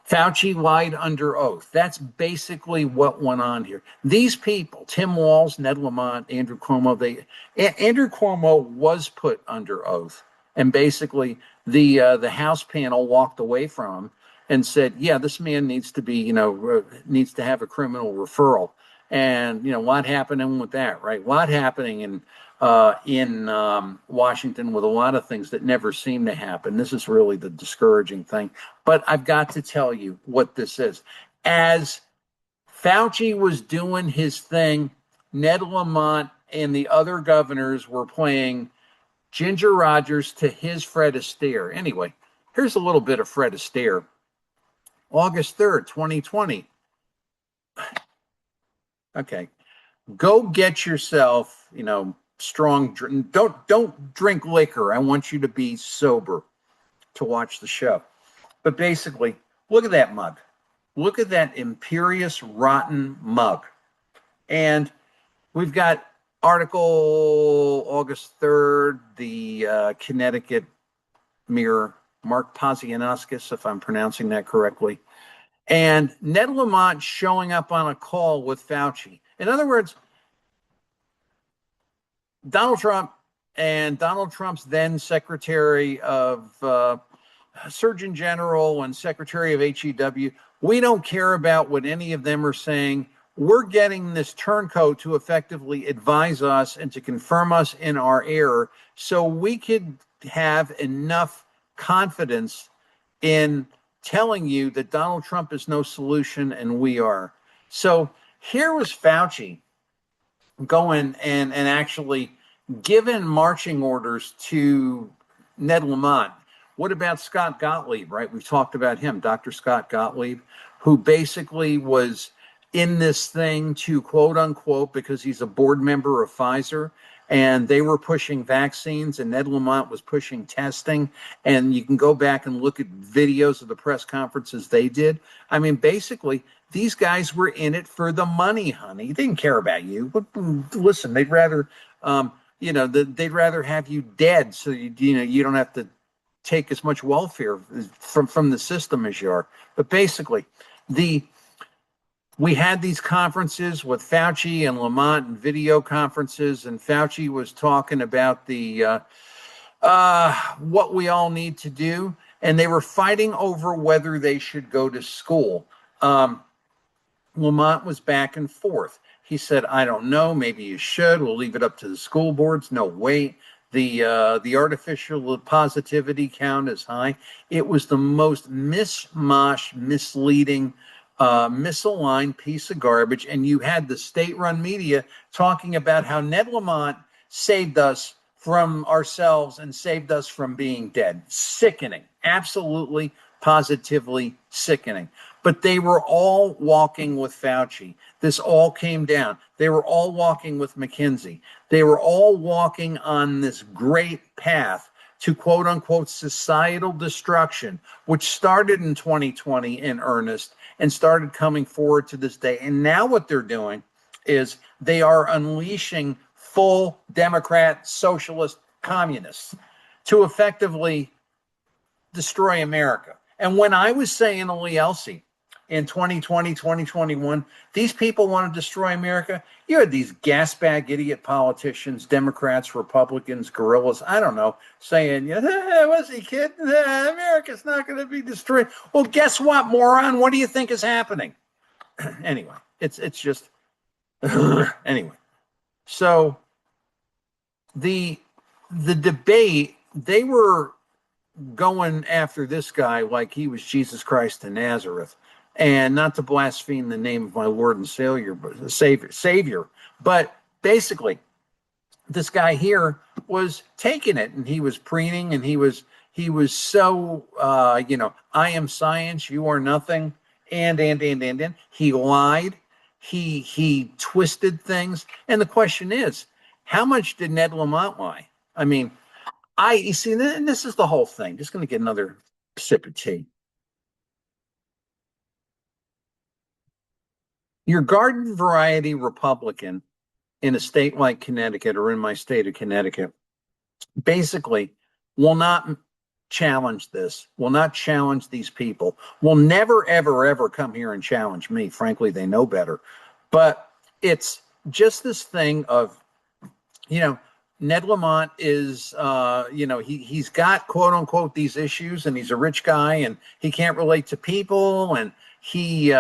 Fauci lied under oath. That's basically what went on here. These people, Tim Walz, Ned Lamont, Andrew Cuomo, Andrew Cuomo was put under oath, and basically the House panel walked away from him and said, yeah, this man needs to be, needs to have a criminal referral. And, a lot happening with that, right? A lot happening in Washington with a lot of things that never seem to happen. This is really the discouraging thing. But I've got to tell you what this is. As Fauci was doing his thing, Ned Lamont and the other governors were playing Ginger Rogers to his Fred Astaire. Anyway, here's a little bit of Fred Astaire. August 3rd, 2020. Okay. Go get yourself, strong drink. Don't drink liquor. I want you to be sober to watch the show. But basically, look at that mug. Look at that imperious, rotten mug. And we've got article August 3rd, the Connecticut Mirror, Mark Pazianowskis, if I'm pronouncing that correctly. And Ned Lamont showing up on a call with Fauci. In other words, Donald Trump and Donald Trump's then Secretary of Surgeon General and Secretary of HEW, we don't care about what any of them are saying. We're getting this turncoat to effectively advise us and to confirm us in our error so we could have enough confidence in telling you that Donald Trump is no solution and we are. So here was Fauci going and actually given marching orders to Ned Lamont. What about Scott Gottlieb, right? We've talked about him, Dr. Scott Gottlieb, who basically was in this thing to quote unquote, because he's a board member of Pfizer, and they were pushing vaccines and Ned Lamont was pushing testing. And you can go back and look at videos of the press conferences they did. I mean, basically, these guys were in it for the money, honey. They didn't care about you. But listen, they'd rather, they'd rather have you dead so you don't have to take as much welfare from the system as you are. But basically, we had these conferences with Fauci and Lamont and video conferences, and Fauci was talking about the what we all need to do, and they were fighting over whether they should go to school. Lamont was back and forth. He said, I don't know, maybe you should. We'll leave it up to the school boards. No, wait. The artificial positivity count is high. It was the most mishmash, misleading, misaligned piece of garbage. And you had the state-run media talking about how Ned Lamont saved us from ourselves and saved us from being dead. Sickening. Absolutely, positively sickening. But they were all walking with Fauci. This all came down. They were all walking with McKinsey. They were all walking on this great path to quote unquote societal destruction, which started in 2020 in earnest and started coming forward to this day. And now what they're doing is they are unleashing full Democrat, socialist, communists to effectively destroy America. And when I was saying to Lee Elsey in 2020, 2021, these people want to destroy America, you had these gas bag idiot politicians, Democrats, Republicans, guerrillas, I don't know, saying, was he kidding? America's not going to be destroyed. Well, guess what, moron? What do you think is happening? Anyway, it's just, anyway. So the debate, they were going after this guy like he was Jesus Christ of Nazareth, and not to blaspheme the name of my Lord and Savior, but basically this guy here was taking it, and he was preening, and he was so I am science, you are nothing, and he lied, he twisted things, and the question is, how much did Ned Lamont lie? I mean, you see, and this is the whole thing. Just going to get another sip of tea. Your garden variety Republican in a state like Connecticut, or in my state of Connecticut, basically will not challenge this, will not challenge these people, will never, ever, ever come here and challenge me. Frankly, they know better. But it's just this thing of, Ned Lamont is, he's got quote unquote these issues, and he's a rich guy, and he can't relate to people, and he,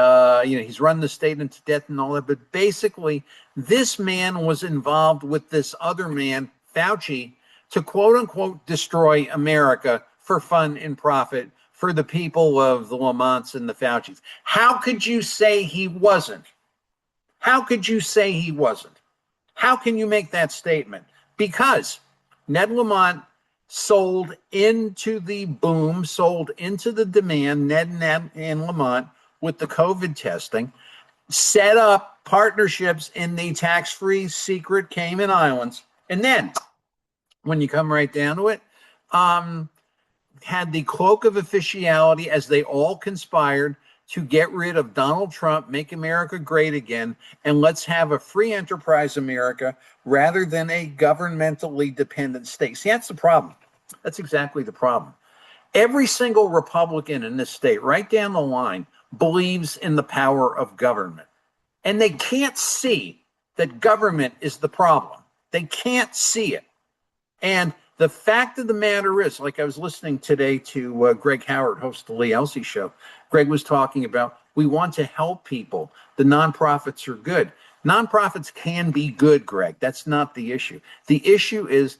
he's run the state into debt and all that. But basically, this man was involved with this other man, Fauci, to quote unquote destroy America for fun and profit for the people of the Lamonts and the Faucis. How could you say he wasn't? How could you say he wasn't? How can you make that statement? Because Ned Lamont sold into the boom, sold into the demand, Ned and Lamont, with the COVID testing, set up partnerships in the tax-free secret Cayman Islands. And then, when you come right down to it, had the cloak of officiality as they all conspired to get rid of Donald Trump, make America great again, and let's have a free enterprise America rather than a governmentally dependent state. See, that's the problem. That's exactly the problem. Every single Republican in this state, right down the line, believes in the power of government. And they can't see that government is the problem. They can't see it. And the fact of the matter is, like I was listening today to Greg Howard, host of the Lee Elsey Show. Greg was talking about, we want to help people. The nonprofits are good. Nonprofits can be good, Greg. That's not the issue. The issue is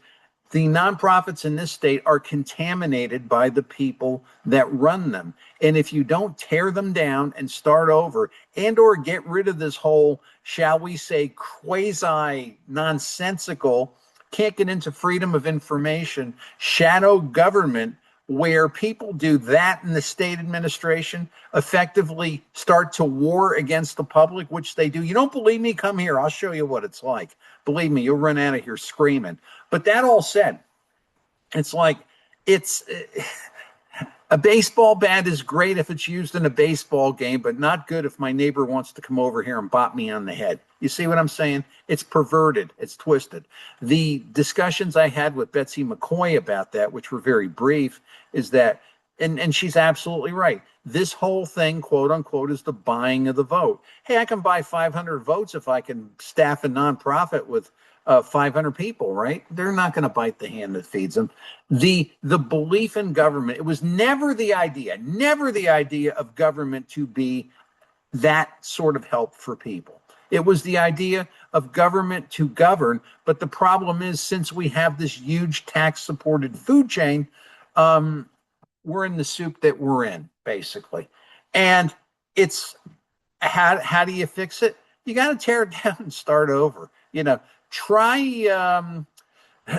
the nonprofits in this state are contaminated by the people that run them. And if you don't tear them down and start over, and or get rid of this whole, shall we say, quasi-nonsensical, can't get into freedom of information, shadow government, where people do that in the state administration, effectively start to war against the public, which they do. You don't believe me? Come here. I'll show you what it's like. Believe me, you'll run out of here screaming. But that all said, it's like, it's a baseball bat is great if it's used in a baseball game, but not good if my neighbor wants to come over here and bop me on the head. You see what I'm saying? It's perverted. It's twisted. The discussions I had with Betsy McCoy about that, which were very brief, is that, and she's absolutely right. This whole thing, quote unquote, is the buying of the vote. Hey, I can buy 500 votes if I can staff a nonprofit with 500 people, right? They're not going to bite the hand that feeds them. The belief in government, it was never the idea of government to be that sort of help for people. It was the idea of government to govern. But the problem is, since we have this huge tax-supported food chain, we're in the soup that we're in, basically. And it's, how do you fix it? You got to tear it down and start over. Try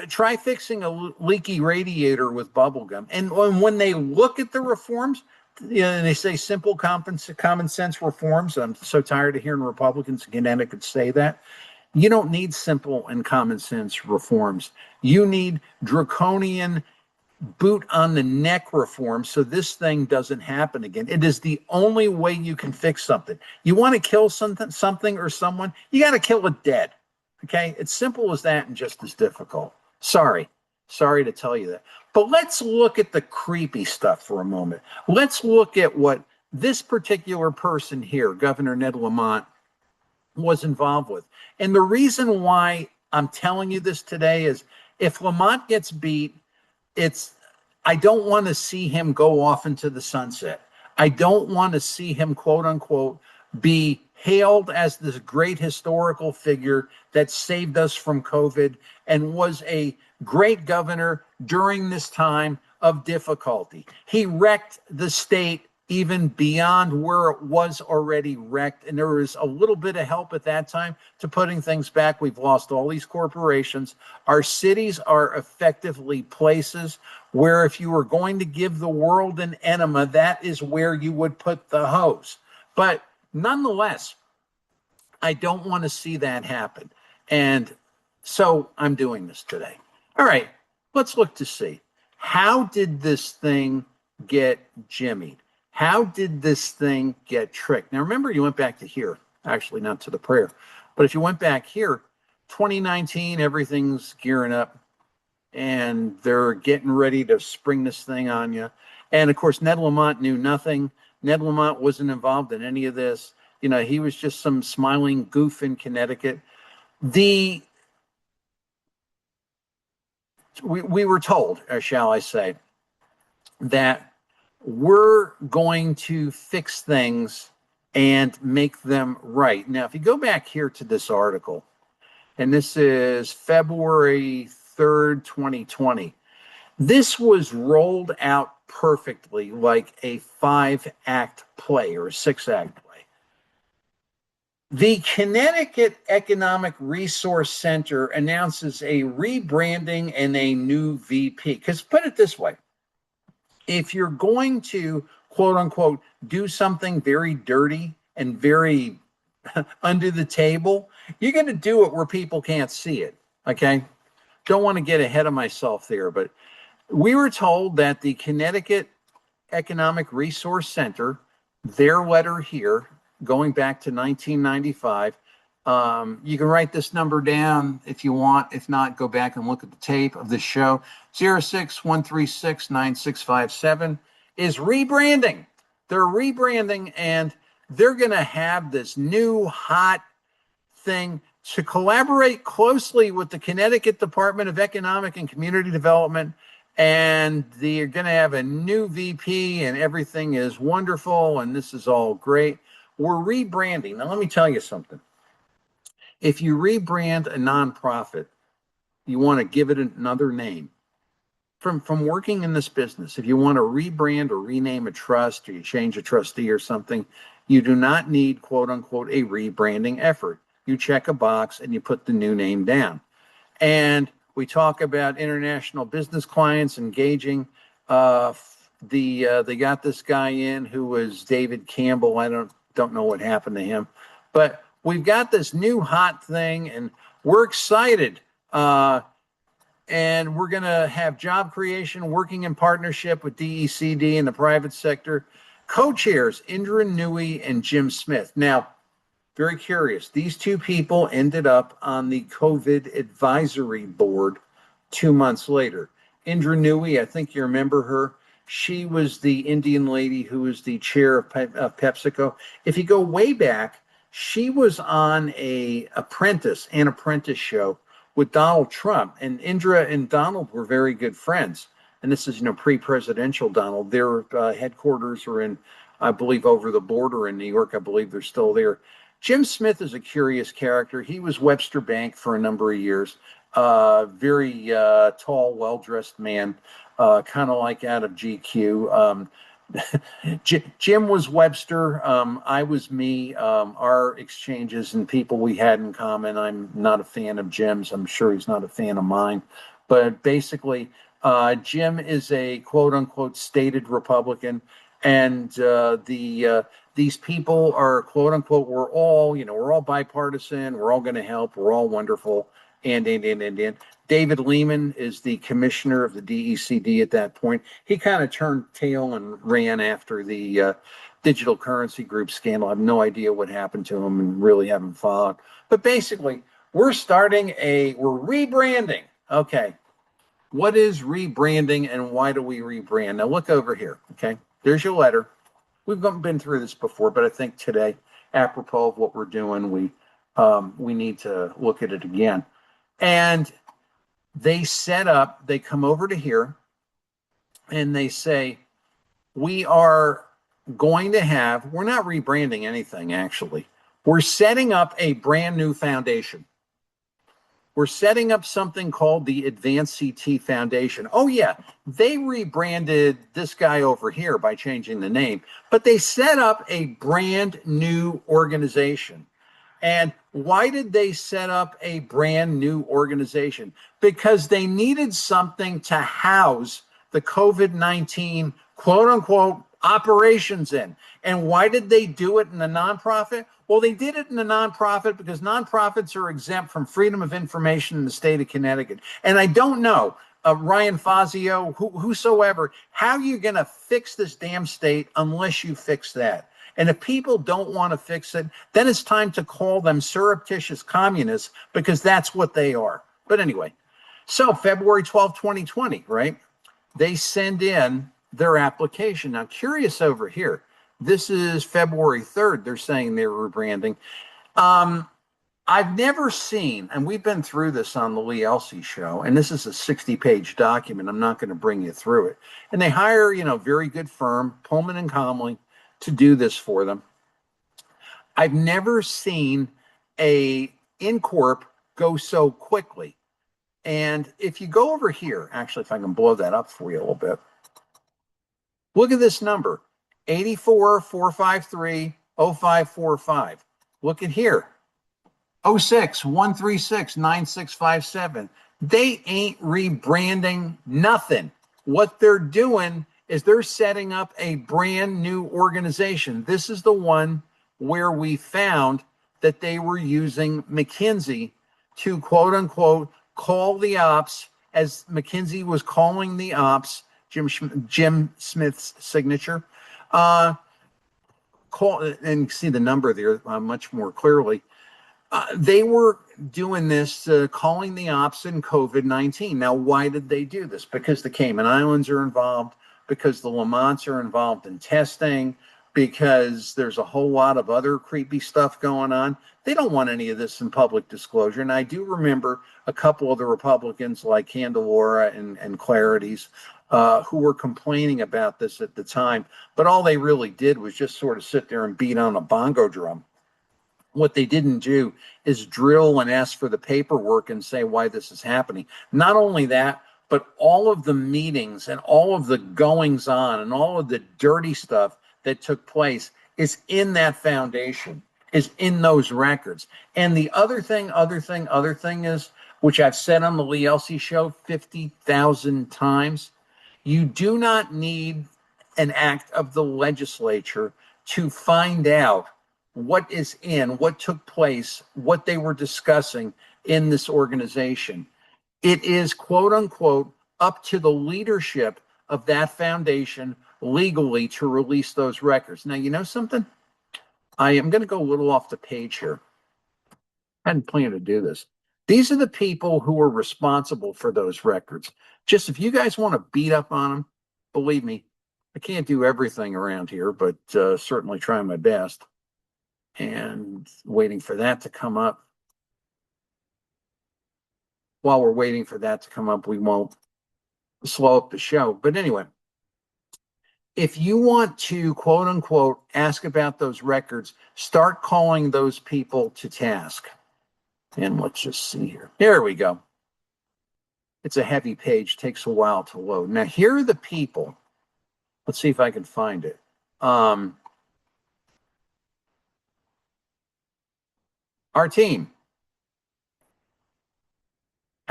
Try fixing a leaky radiator with bubble gum. And when they look at the reforms, and they say simple common sense reforms. I'm so tired of hearing Republicans in Connecticut say that. You don't need simple and common sense reforms. You need draconian boot on the neck reform so this thing doesn't happen again. It is the only way you can fix something. You want to kill something or someone, you got to kill it dead. Okay? It's simple as that and just as difficult. Sorry to tell you that. But let's look at the creepy stuff for a moment. Let's look at what this particular person here, Governor Ned Lamont, was involved with. And the reason why I'm telling you this today is if Lamont gets beat, I don't want to see him go off into the sunset. I don't want to see him, quote unquote, be hailed as this great historical figure that saved us from COVID and was a great governor during this time of difficulty. He wrecked the state even beyond where it was already wrecked. And there was a little bit of help at that time to putting things back. We've lost all these corporations. Our cities are effectively places where if you were going to give the world an enema, that is where you would put the hose. But nonetheless, I don't want to see that happen. And so I'm doing this today. All right, let's look to see. How did this thing get jimmied? How did this thing get tricked? Now, remember, you went back to here, actually not to the prayer, but if you went back here, 2019, everything's gearing up and they're getting ready to spring this thing on you. And of course, Ned Lamont knew nothing. Ned Lamont wasn't involved in any of this. You know, he was just some smiling goof in Connecticut. We were told, or shall I say, that we're going to fix things and make them right. Now, if you go back here to this article, and this is February 3rd, 2020, this was rolled out perfectly like a 5-act play or a 6-act play. The Connecticut Economic Resource Center announces a rebranding and a new VP. Because put it this way, if you're going to, quote unquote, do something very dirty and very under the table, you're going to do it where people can't see it. Okay? Don't want to get ahead of myself there, but we were told that the Connecticut Economic Resource Center, their letter here, going back to 1995, you can write this number down if you want. If not, go back and look at the tape of this show. 061369657 is rebranding. They're rebranding and they're going to have this new hot thing to collaborate closely with the Connecticut Department of Economic and Community Development. And they're going to have a new VP and everything is wonderful. And this is all great. We're rebranding. Now, let me tell you something. If you rebrand a nonprofit, you want to give it another name. From working in this business, if you want to rebrand or rename a trust or you change a trustee or something, you do not need, quote unquote, a rebranding effort. You check a box and you put the new name down. And we talk about international business clients engaging. They got this guy in who was David Campbell. I don't know what happened to him, but we've got this new hot thing and we're excited. And we're going to have job creation working in partnership with DECD and the private sector. Co-chairs Indra Nooyi and Jim Smith. Now, very curious. These two people ended up on the COVID advisory board 2 months later. Indra Nooyi, I think you remember her. She was the Indian lady who was the chair of PepsiCo. If you go way back, she was on an apprentice show with Donald Trump. And Indra and Donald were very good friends. And this is, pre-presidential Donald. Their headquarters are in, I believe, over the border in New York. I believe they're still there. Jim Smith is a curious character. He was Webster Bank for a number of years. Very tall, well-dressed man, kind of like out of GQ. Jim was Webster. I was me. Our exchanges and people we had in common. I'm not a fan of Jim's. I'm sure he's not a fan of mine. But basically, Jim is a quote unquote stated Republican, and these people are quote unquote, we're all bipartisan, we're all going to help, we're all wonderful. And David Lehman is the commissioner of the DECD at that point. He kind of turned tail and ran after the digital currency group scandal. I have no idea what happened to him and really haven't followed. But basically, we're rebranding. Okay. What is rebranding and why do we rebrand? Now look over here. Okay. There's your letter. We've been through this before, but I think today, apropos of what we're doing, we need to look at it again. And they come over to here and they say, we're not rebranding anything, actually. We're setting up a brand new foundation. We're setting up something called the Advanced CT Foundation. Oh, yeah, they rebranded this guy over here by changing the name, but they set up a brand new organization. And why did they set up a brand new organization? Because they needed something to house the COVID-19 quote unquote operations in. And why did they do it in a nonprofit? Well, they did it in a nonprofit because nonprofits are exempt from freedom of information in the state of Connecticut. And I don't know, Ryan Fazio, whosoever, how you're going to fix this damn state unless you fix that. And if people don't want to fix it, then it's time to call them surreptitious communists because that's what they are. But anyway, so February 12, 2020, right? They send in their application. Now, curious over here. This is February 3rd. They're saying they're rebranding. I've never seen, and we've been through this on the Lee Elsey show, and this is a 60-page document. I'm not going to bring you through it. And they hire, very good firm, Pullman and Comley, to do this for them. I've never seen a Incorp go so quickly. And if you go over here, actually, if I can blow that up for you a little bit, look at this number, 84-453-0545. Look at here, 06-136-9657. They ain't rebranding nothing. What they're doing is they're setting up a brand new organization. This is the one where we found that they were using McKinsey to quote unquote call the ops, as McKinsey was calling the ops, Jim Smith's signature. Call and see the number there much more clearly. They were doing this, calling the ops in COVID-19. Now, why did they do this? Because the Cayman Islands are involved, because the Lamonts are involved in testing, because there's a whole lot of other creepy stuff going on. They don't want any of this in public disclosure. And I do remember a couple of the Republicans like Candelora and Clarities who were complaining about this at the time. But all they really did was just sort of sit there and beat on a bongo drum. What they didn't do is drill and ask for the paperwork and say why this is happening. Not only that, but all of the meetings and all of the goings on and all of the dirty stuff that took place is in that foundation, is in those records. And the other thing is, which I've said on the Lee Elsey show 50,000 times, you do not need an act of the legislature to find out what is what took place, what they were discussing in this organization. It is, quote unquote, up to the leadership of that foundation legally to release those records. Now, you know something? I am going to go a little off the page here. I hadn't planned to do this. These are the people who are responsible for those records. Just if you guys want to beat up on them, believe me, I can't do everything around here, but certainly try my best. And waiting for that to come up. While we're waiting for that to come up, we won't slow up the show. But anyway, if you want to, quote unquote, ask about those records, start calling those people to task. And let's just see here. There we go. It's a heavy page, takes a while to load. Now, here are the people. Let's see if I can find it. Our team.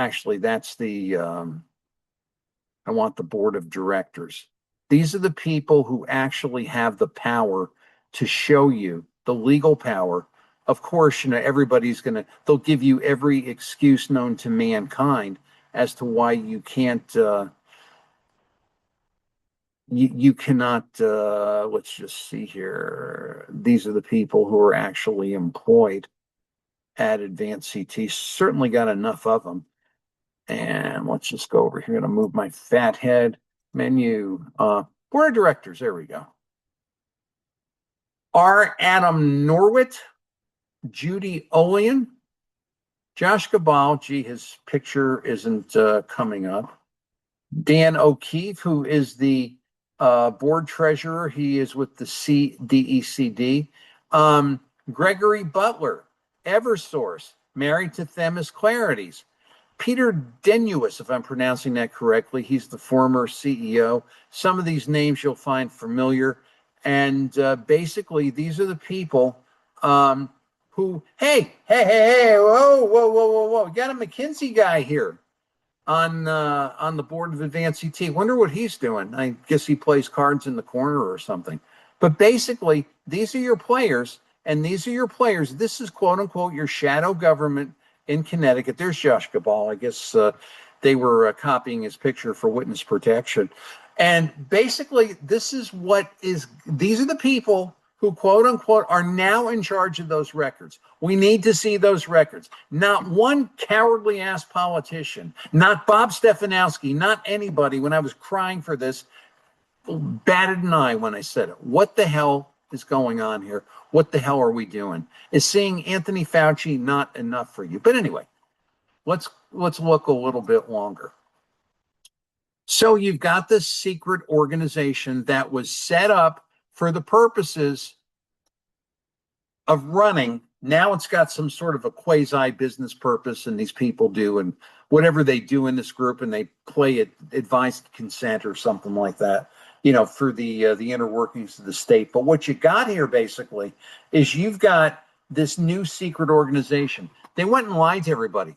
Actually, that's the, I want the board of directors. These are the people who actually have the power to show you the legal power. Of course, everybody's they'll give you every excuse known to mankind as to why you can't, you cannot, let's just see here. These are the people who are actually employed at Advanced CT. Certainly got enough of them. And let's just go over here. I'm going to move my fat head menu. Board of directors. There we go. R. Adam Norwitt, Judy Olian, Josh Cabal. Gee, his picture isn't coming up. Dan O'Keefe, who is the board treasurer. He is with the DECD. Gregory Butler, Eversource, married to Themis Clarities. Peter Denuis, if I'm pronouncing that correctly, he's the former CEO. Some of these names you'll find familiar. And basically, these are the people who, hey, whoa. We got a McKinsey guy here on the board of Advanced CT. Wonder what he's doing. I guess he plays cards in the corner or something. But basically, these are your players, and these are your players. This is, quote unquote, your shadow government in Connecticut. There's Josh Cabal. I guess they were copying his picture for witness protection. And basically, these are the people who, quote unquote, are now in charge of those records. We need to see those records. Not one cowardly ass politician, not Bob Stefanowski, not anybody, when I was crying for this, batted an eye when I said it. What the hell is going on here? What the hell are we doing? Is seeing Anthony Fauci not enough for you? But anyway, let's look a little bit longer. So you've got this secret organization that was set up for the purposes of running. Now it's got some sort of a quasi business purpose, and these people do, and whatever they do in this group, and they play it advised consent or something like that, for the inner workings of the state. But what you got here basically is you've got this new secret organization. They went and lied to everybody.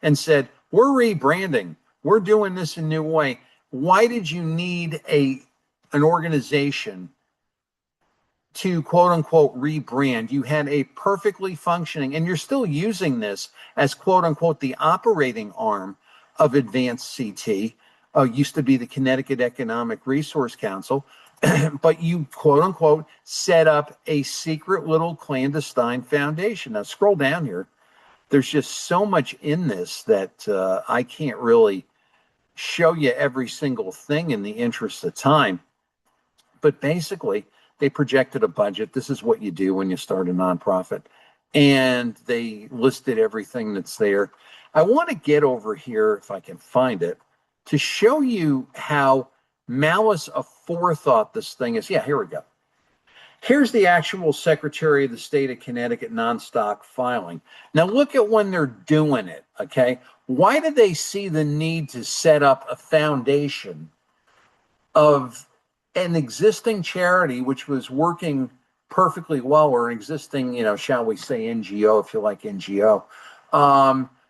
And said, we're rebranding. We're doing this a new way. Why did you need an organization to, quote unquote, rebrand? You had a perfectly functioning, and you're still using this as, quote unquote, the operating arm of Advanced CT. Used to be the Connecticut Economic Resource Council, but you, quote unquote, set up a secret little clandestine foundation. Now scroll down here. There's just so much in this that I can't really show you every single thing in the interest of time. But basically, they projected a budget. This is what you do when you start a nonprofit. And they listed everything that's there. I want to get over here, if I can find it, to show you how malice aforethought this thing is. Yeah, here we go. Here's the actual Secretary of the State of Connecticut non-stock filing. Now look at when they're doing it, okay? Why did they see the need to set up a foundation of an existing charity which was working perfectly well, or an existing, shall we say NGO, if you like NGO,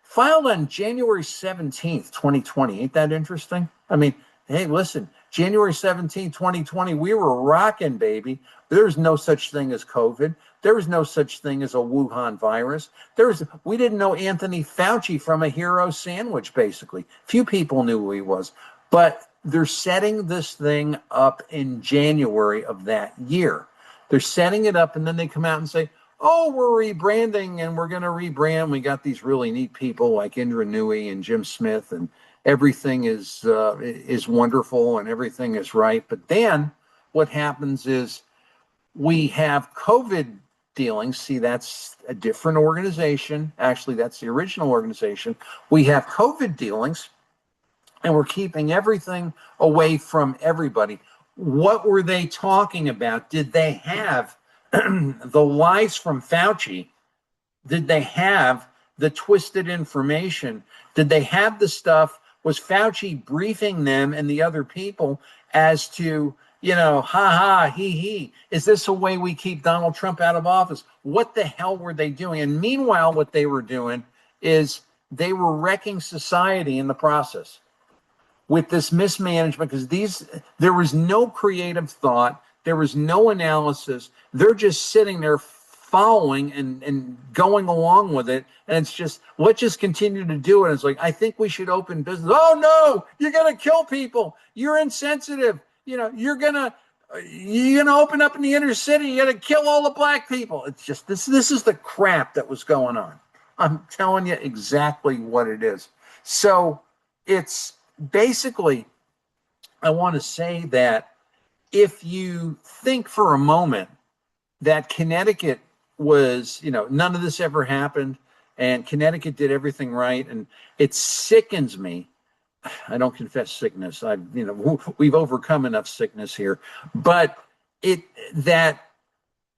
filed on January 17th, 2020. Ain't that interesting? I mean, hey, listen, January 17th, 2020, we were rocking, baby. There's no such thing as COVID. There was no such thing as a Wuhan virus. We didn't know Anthony Fauci from a hero sandwich, basically. Few people knew who he was. But they're setting this thing up in January of that year. They're setting it up, and then they come out and say, oh, we're rebranding, and we're going to rebrand. We got these really neat people like Indra Nooyi and Jim Smith, and everything is wonderful and everything is right. But then what happens is we have COVID dealings. See, that's a different organization. Actually, that's the original organization. We have COVID dealings, and we're keeping everything away from everybody. What were they talking about? Did they have the lies from Fauci? Did they have the twisted information? Did they have the stuff? Was Fauci briefing them and the other people as to, ha ha, he, is this a way we keep Donald Trump out of office? What the hell were they doing? And meanwhile, what they were doing is they were wrecking society in the process with this mismanagement, because there was no creative thought, there was no analysis. They're just sitting there following and going along with it, and it's just, let's just continue to do it. It's like, I think we should open business. Oh no, you're gonna kill people, you're insensitive, you're gonna open up in the inner city, you're gonna kill all the black people. It's just, this is the crap that was going on. I'm telling you exactly what it is. So it's basically, I want to say that if you think for a moment that Connecticut was, none of this ever happened and Connecticut did everything right, and it sickens me. I don't confess sickness. We've overcome enough sickness here, but that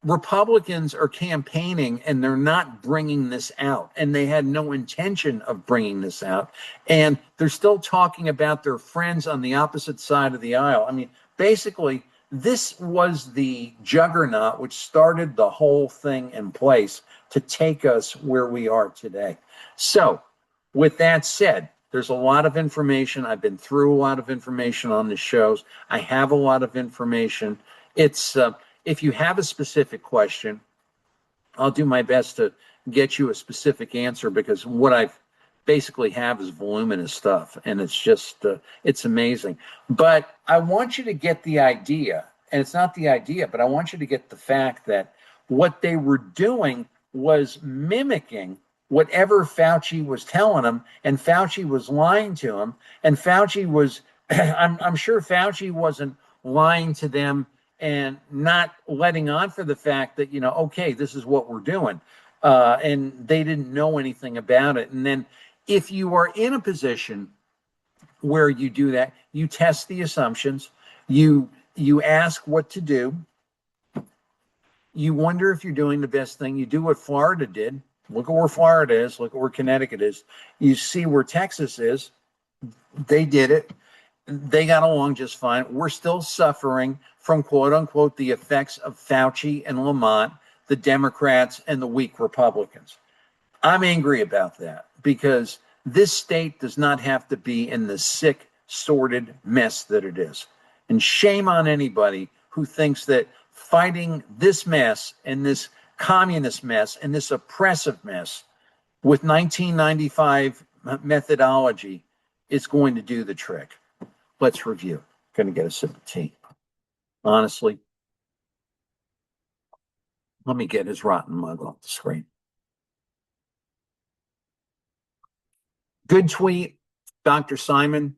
Republicans are campaigning and they're not bringing this out, and they had no intention of bringing this out, and they're still talking about their friends on the opposite side of the aisle. I mean, basically, this was the juggernaut which started the whole thing in place to take us where we are today. So with that said, there's a lot of information. I've been through a lot of information on the shows. I have a lot of information. It's if you have a specific question, I'll do my best to get you a specific answer, because what I basically have is voluminous stuff, and it's just, it's amazing. But I want you to get the idea, and it's not the idea, but I want you to get the fact that what they were doing was mimicking whatever Fauci was telling them, and Fauci was lying to them, and Fauci was, I'm sure Fauci wasn't lying to them and not letting on for the fact that, okay, this is what we're doing. And they didn't know anything about it. And then if you are in a position where you do that, you test the assumptions, you ask what to do, you wonder if you're doing the best thing. You do what Florida did. Look at where Florida is. Look at where Connecticut is. You see where Texas is. They did it. They got along just fine. We're still suffering from, quote unquote, the effects of Fauci and Lamont, the Democrats and the weak Republicans. I'm angry about that, because this state does not have to be in the sick, sordid mess that it is. And shame on anybody who thinks that fighting this mess and this communist mess and this oppressive mess with 1995 methodology is going to do the trick. Let's review. Going to get a sip of tea. Honestly, let me get his rotten mug off the screen. Good tweet, Dr. Simon.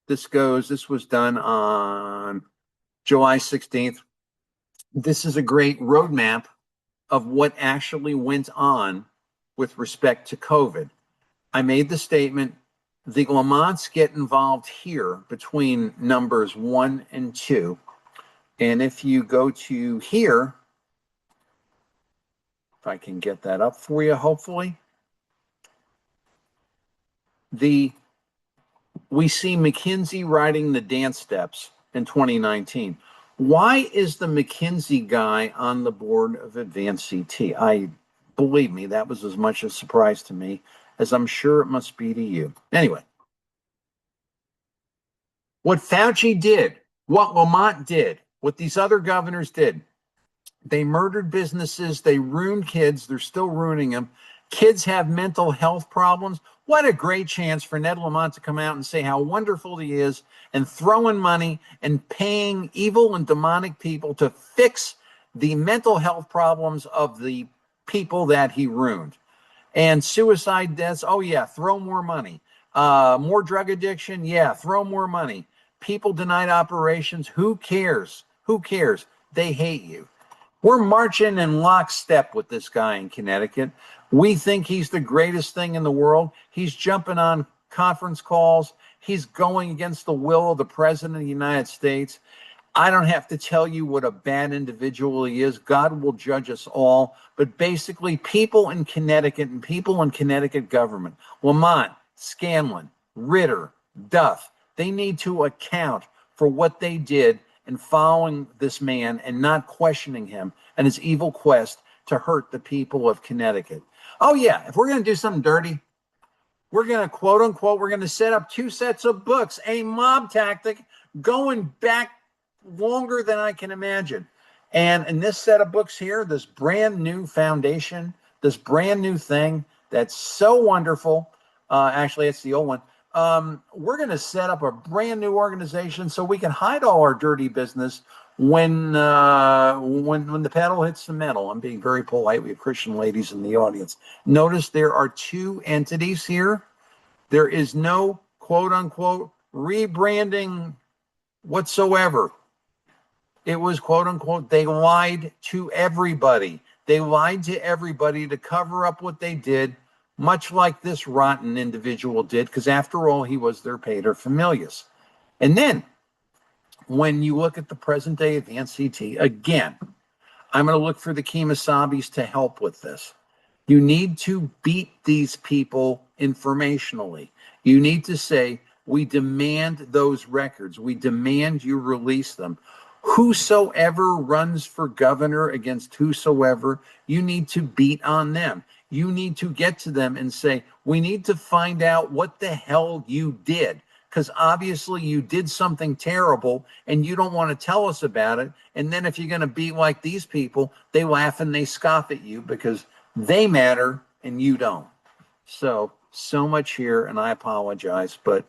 This was done on July 16th. This is a great roadmap of what actually went on with respect to COVID. I made the statement, the Lamonts get involved here between numbers 1 and 2. And if you go to here, if I can get that up for you, hopefully, we see McKinsey riding the dance steps in 2019. Why is the McKinsey guy on the board of Advanced CT? Believe me, that was as much a surprise to me as I'm sure it must be to you. Anyway, what Fauci did, what Lamont did, what these other governors did, they murdered businesses, they ruined kids, they're still ruining them. Kids have mental health problems. What a great chance for Ned Lamont to come out and say how wonderful he is, and throwing money and paying evil and demonic people to fix the mental health problems of the people that he ruined. And suicide deaths, oh yeah, throw more money. More drug addiction, yeah, throw more money. People denied operations, who cares? Who cares? They hate you. We're marching in lockstep with this guy in Connecticut. We think he's the greatest thing in the world. He's jumping on conference calls. He's going against the will of the president of the United States. I don't have to tell you what a bad individual he is. God will judge us all. But basically, people in Connecticut and people in Connecticut government, Lamont, Scanlon, Ritter, Duff, they need to account for what they did in following this man and not questioning him and his evil quest to hurt the people of Connecticut. Oh yeah, if we're going to do something dirty, we're going to quote unquote, we're going to set up 2 sets of books, a mob tactic going back longer than I can imagine. And in this set of books here, this brand new foundation, this brand new thing that's so wonderful. Actually, it's the old one. We're going to set up a brand new organization so we can hide all our dirty business when the pedal hits the metal. I'm being very polite. We have Christian ladies in the audience. Notice there are 2 entities here. There is no quote unquote rebranding whatsoever. It was quote unquote, they lied to everybody. They lied to everybody to cover up what they did, much like this rotten individual did, because after all, he was their paterfamilias. And then when you look at the present day advanced CT, again, I'm going to look for the Kemosabe's to help with this. You need to beat these people informationally. You need to say, we demand those records. We demand you release them. Whosoever runs for governor against whosoever, you need to beat on them. You need to get to them and say, we need to find out what the hell you did. Because obviously you did something terrible and you don't want to tell us about it. And then if you're going to be like these people, they laugh and they scoff at you because they matter and you don't. So much here, and I apologize, but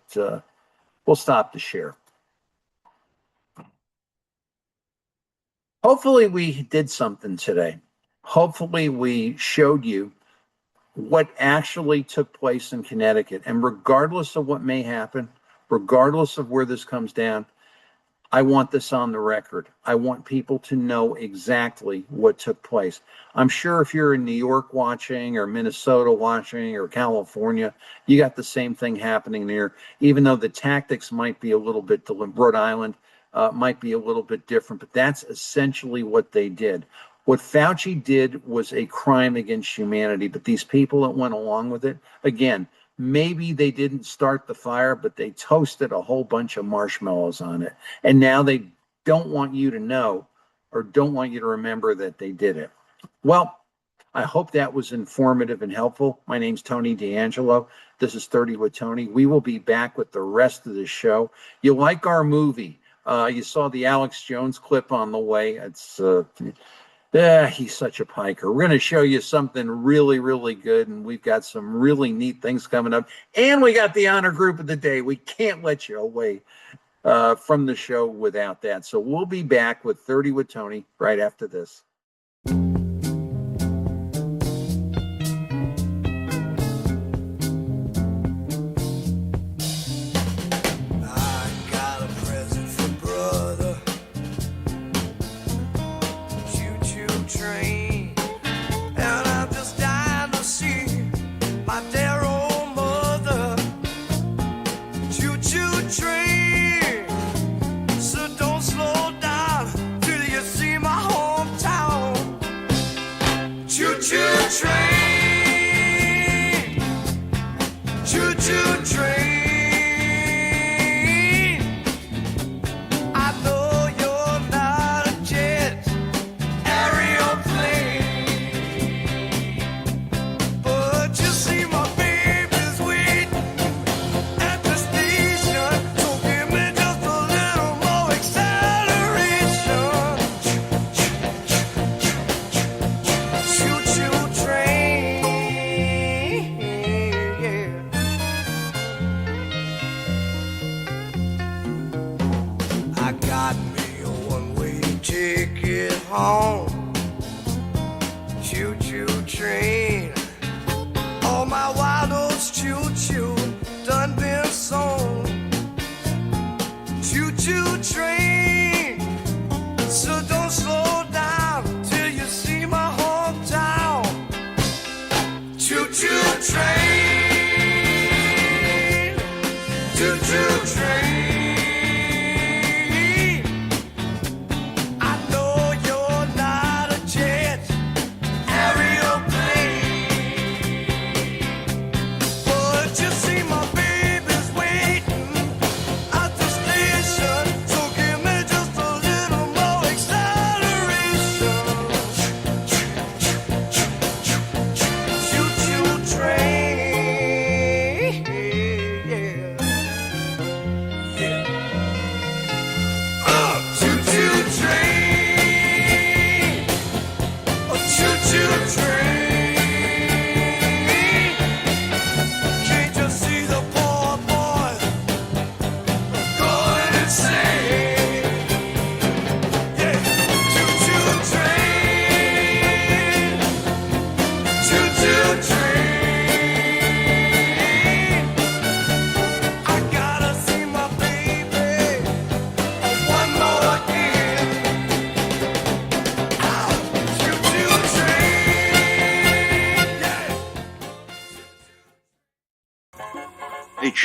we'll stop the share. Hopefully we did something today. Hopefully we showed you what actually took place in Connecticut. And regardless of what may happen, regardless of where this comes down, I want this on the record. I want people to know exactly what took place. I'm sure if you're in New York watching or Minnesota watching or California, you got the same thing happening there, even though the tactics might be a little bit, Rhode Island might be a little bit different, but that's essentially what they did. What Fauci did was a crime against humanity, but these people that went along with it, again, maybe they didn't start the fire, but they toasted a whole bunch of marshmallows on it. And now they don't want you to know or don't want you to remember that they did it. Well, I hope that was informative and helpful. My name's Tony D'Angelo. This is 30 with Tony. We will be back with the rest of the show. You like our movie. You saw the Alex Jones clip on the way. It's he's such a piker. We're going to show you something really, really good, and we've got some really neat things coming up. And we got the honor group of the day. We can't let you away from the show without that. So we'll be back with 30 with Tony right after this. I know you're not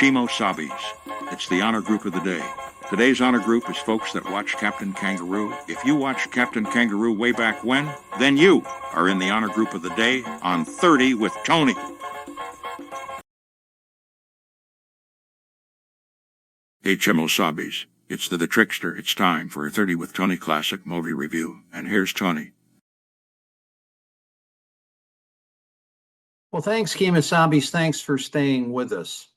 Chimo Sabis. It's the honor group of the day. Today's honor group is folks that watch Captain Kangaroo. If you watched Captain Kangaroo way back when, then you are in the honor group of the day on 30 with Tony. Hey, Chimo Sabis. It's the Trickster. It's time for a 30 with Tony classic movie review. And here's Tony. Well, thanks, Kemosabe's. Thanks for staying with us.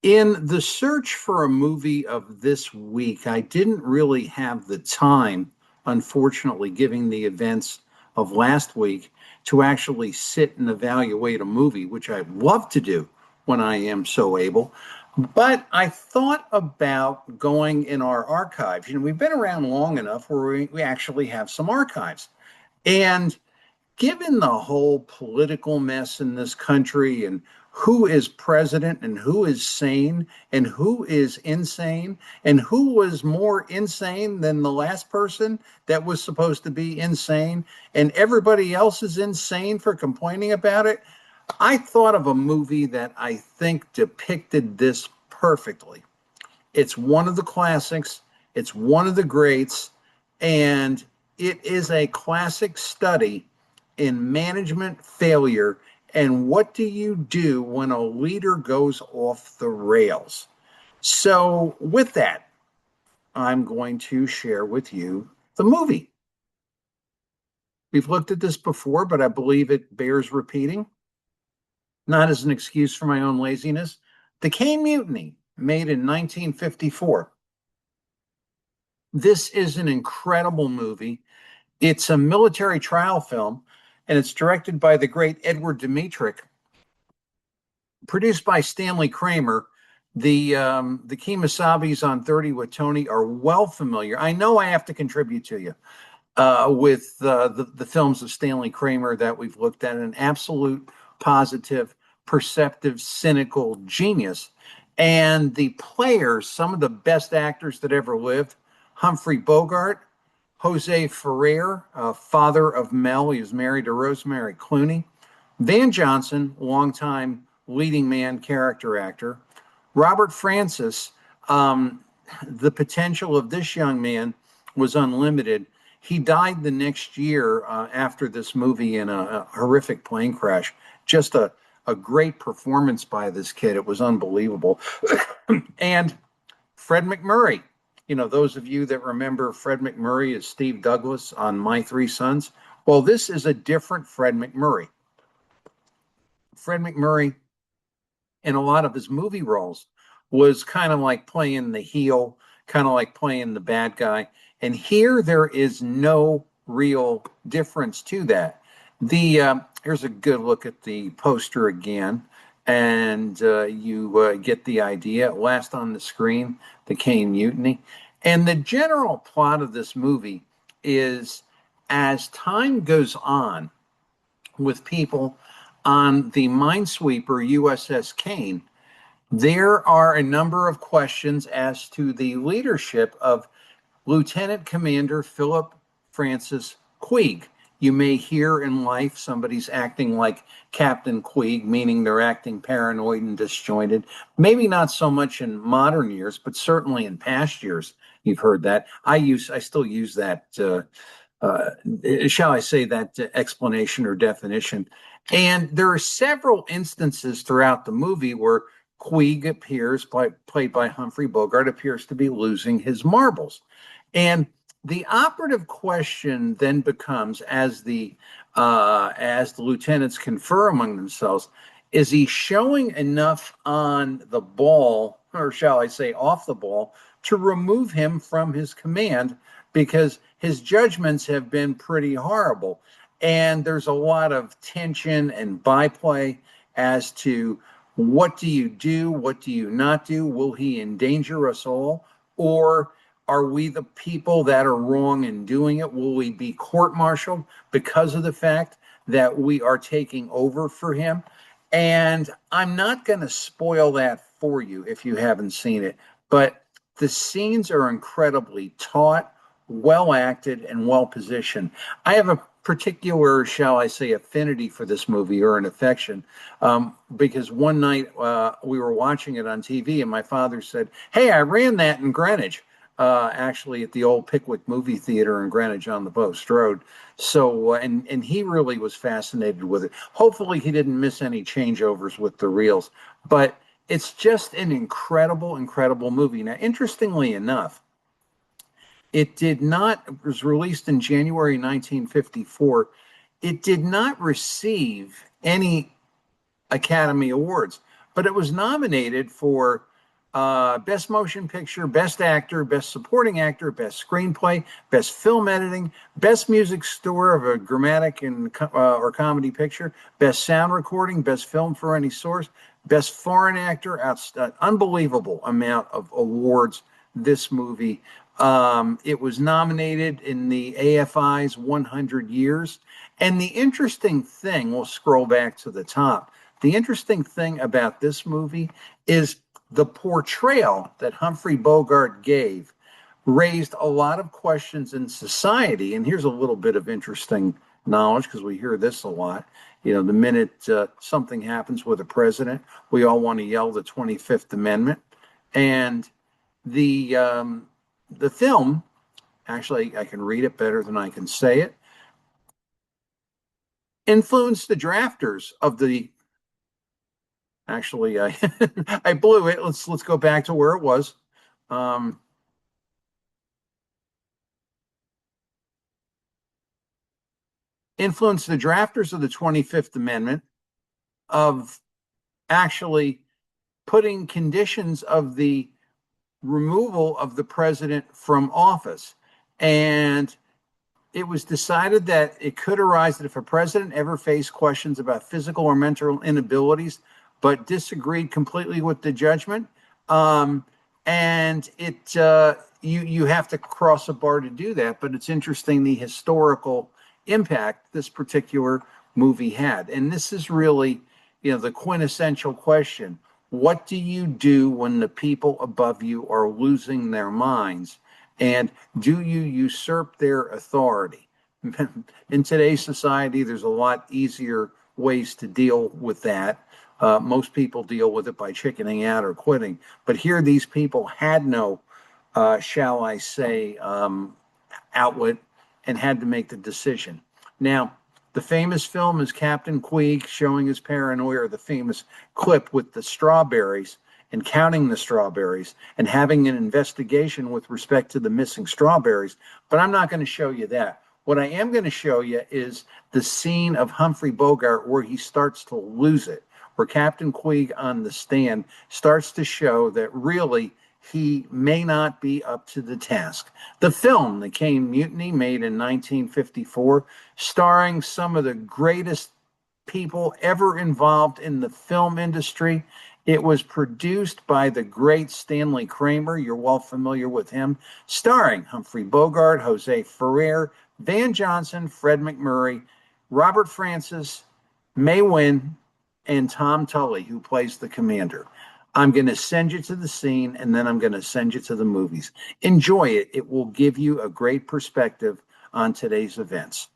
In the search for a movie of this week, I didn't really have the time, unfortunately, given the events of last week, to actually sit and evaluate a movie, which I'd love to do when I am so able. But I thought about going in our archives. You know, we've been around long enough where we actually have some archives. And given the whole political mess in this country and who is president and who is sane and who is insane and who was more insane than the last person that was supposed to be insane and everybody else is insane for complaining about it, I thought of a movie that I think depicted this perfectly. It's one of the classics, it's one of the greats, and it is a classic study in management failure and what do you do when a leader goes off the rails. So with that, I'm going to share with you the movie. We've looked at this before, but I believe it bears repeating. Not as an excuse for my own laziness. The Caine Mutiny, made in 1954. This is an incredible movie. It's a military trial film, and it's directed by the great Edward Dmytryk, produced by Stanley Kramer. The Kemosabe's on 30 with Tony are well familiar. I know I have to contribute to you with the films of Stanley Kramer that we've looked at. An absolute, positive, perceptive, cynical genius. And the players, some of the best actors that ever lived: Humphrey Bogart, Jose Ferrer, father of Mel. He was married to Rosemary Clooney. Van Johnson, longtime leading man character actor. Robert Francis, the potential of this young man was unlimited. He died the next year after this movie in a horrific plane crash. Just a great performance by this kid. It was unbelievable. And Fred MacMurray. You know, those of you that remember Fred MacMurray as Steve Douglas on My Three Sons, well, this is a different Fred MacMurray. Fred MacMurray, in a lot of his movie roles, was kind of like playing the heel, kind of like playing the bad guy. And here there is no real difference to that. Here's a good look at the poster again, and you get the idea. Last on the screen, the Caine Mutiny. And the general plot of this movie is, as time goes on with people on the minesweeper USS Caine, there are a number of questions as to the leadership of Lieutenant Commander Philip Francis Queeg. You may hear in life somebody's acting like Captain Queeg, meaning they're acting paranoid and disjointed. Maybe not so much in modern years, but certainly in past years, you've heard that. I still use that, shall I say, that explanation or definition. And there are several instances throughout the movie where Queeg appears, played by Humphrey Bogart, appears to be losing his marbles. And the operative question then becomes, as the lieutenants confer among themselves, is he showing enough on the ball, or shall I say off the ball, to remove him from his command, because his judgments have been pretty horrible. And there's a lot of tension and byplay as to what do you do, what do you not do? Will he endanger us all? Or are we the people that are wrong in doing it? Will we be court-martialed because of the fact that we are taking over for him? And I'm not going to spoil that for you if you haven't seen it, but the scenes are incredibly taut, well acted, and well positioned. I have particular, shall I say, affinity for this movie or an affection, because one night we were watching it on TV, and my father said, "Hey, I ran that in Greenwich, actually at the old Pickwick movie theater in Greenwich on the Post Road." So, and he really was fascinated with it. Hopefully, he didn't miss any changeovers with the reels, but it's just an incredible, incredible movie. Now, interestingly enough, it was released in January 1954. It did not receive any Academy Awards, but it was nominated for Best Motion Picture, Best Actor, Best Supporting Actor, Best Screenplay, Best Film Editing, Best Music Score of a Dramatic or Comedy Picture, Best Sound Recording, Best Film for Any Source, Best Foreign Actor. Unbelievable amount of awards, this movie. It was nominated in the AFI's 100 Years. And the interesting thing, we'll scroll back to the top. The interesting thing about this movie is the portrayal that Humphrey Bogart gave raised a lot of questions in society. And here's a little bit of interesting knowledge, because we hear this a lot. You know, the minute something happens with a president, we all want to yell the 25th Amendment. And the film, actually, I can read it better than I can say it, influenced the drafters of the. Actually, I blew it. Let's go back to where it was. Influenced the drafters of the 25th Amendment of actually putting conditions of the removal of the president from office. And it was decided that it could arise that if a president ever faced questions about physical or mental inabilities, but disagreed completely with the judgment, and it you have to cross a bar to do that. But it's interesting the historical impact this particular movie had. And this is really, the quintessential question. What do you do when the people above you are losing their minds? And do you usurp their authority? In today's society, there's a lot easier ways to deal with that. Most people deal with it by chickening out or quitting. But here, these people had no, shall I say, outlet, and had to make the decision. Now, the famous film is Captain Queeg showing his paranoia, the famous clip with the strawberries and counting the strawberries and having an investigation with respect to the missing strawberries. But I'm not going to show you that. What I am going to show you is the scene of Humphrey Bogart where he starts to lose it, where Captain Queeg on the stand starts to show that really he may not be up to the task. The film, The Caine Mutiny, made in 1954, starring some of the greatest people ever involved in the film industry. It was produced by the great Stanley Kramer. You're well familiar with him. Starring Humphrey Bogart, Jose Ferrer, Van Johnson, Fred McMurray, Robert Francis, May Wynn, and Tom Tully, who plays the commander. I'm going to send you to the scene, and then I'm going to send you to the movies. Enjoy it. It will give you a great perspective on today's events.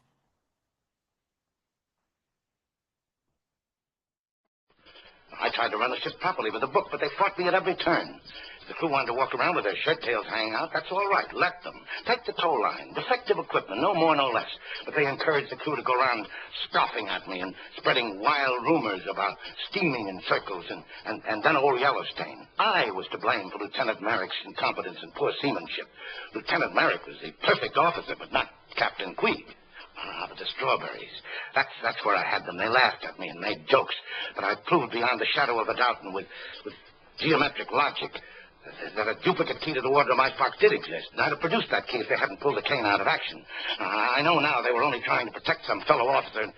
I tried to run the ship properly with a book, but they fought me at every turn. If the crew wanted to walk around with their shirt tails hanging out, that's all right. Let them. Take the tow line. Defective equipment, no more, no less. But they encouraged the crew to go around scoffing at me and spreading wild rumors about steaming in circles and then old Yellowstain. I was to blame for Lieutenant Merrick's incompetence and poor seamanship. Lieutenant Merrick was the perfect officer, but not Captain Queeg. Ah, but the strawberries. That's where I had them. They laughed at me and made jokes. But I proved beyond a shadow of a doubt and with geometric logic that a duplicate key to the wardrobe icebox did exist. And I'd have produced that key if they hadn't pulled the Caine out of action. I know now they were only trying to protect some fellow officer.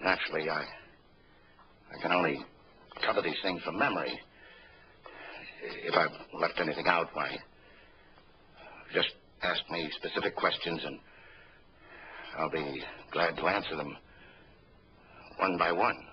Naturally, I can only cover these things from memory. If I've left anything out, why, just ask me specific questions and I'll be glad to answer them one by one.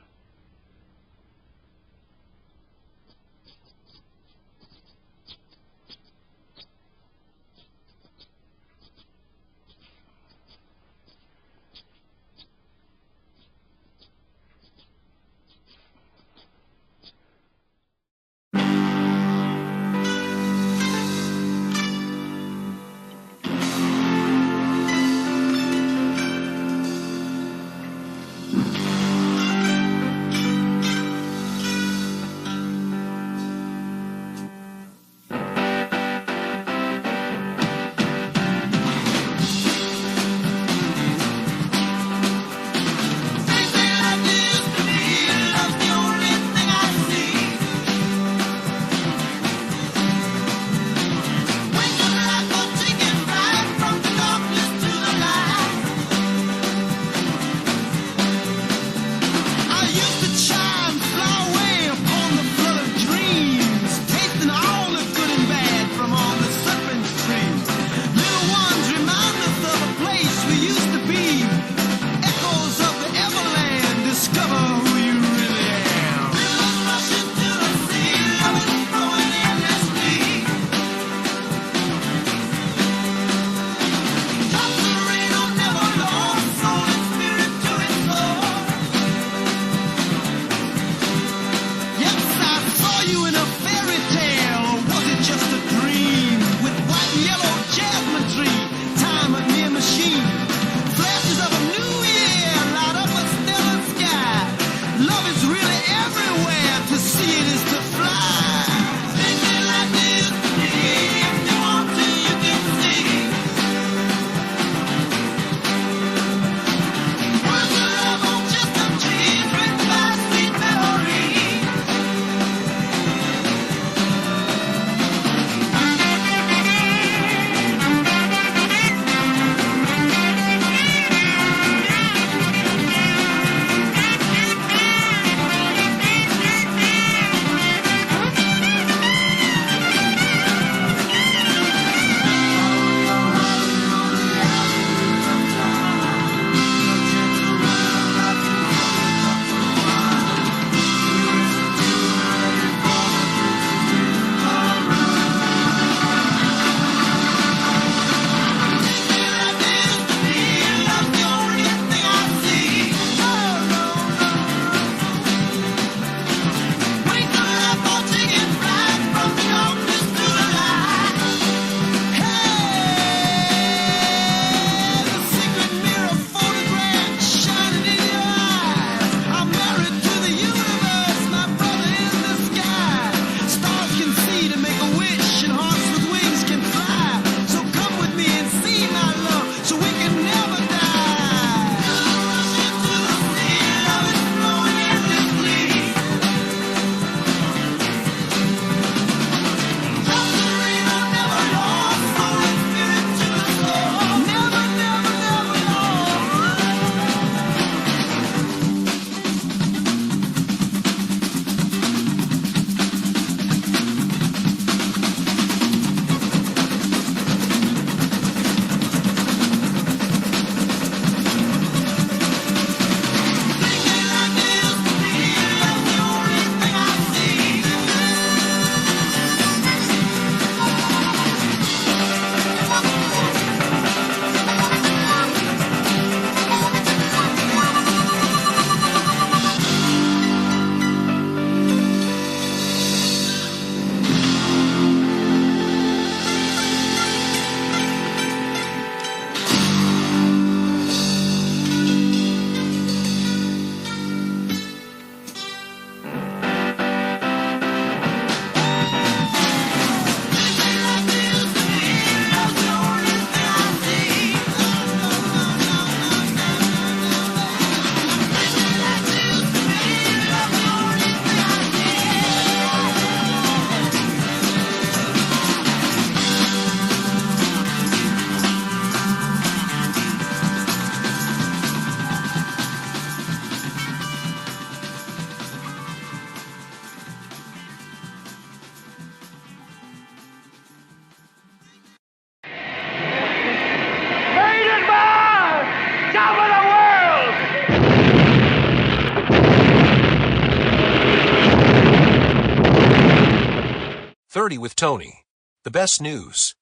30 with Tony, the best news,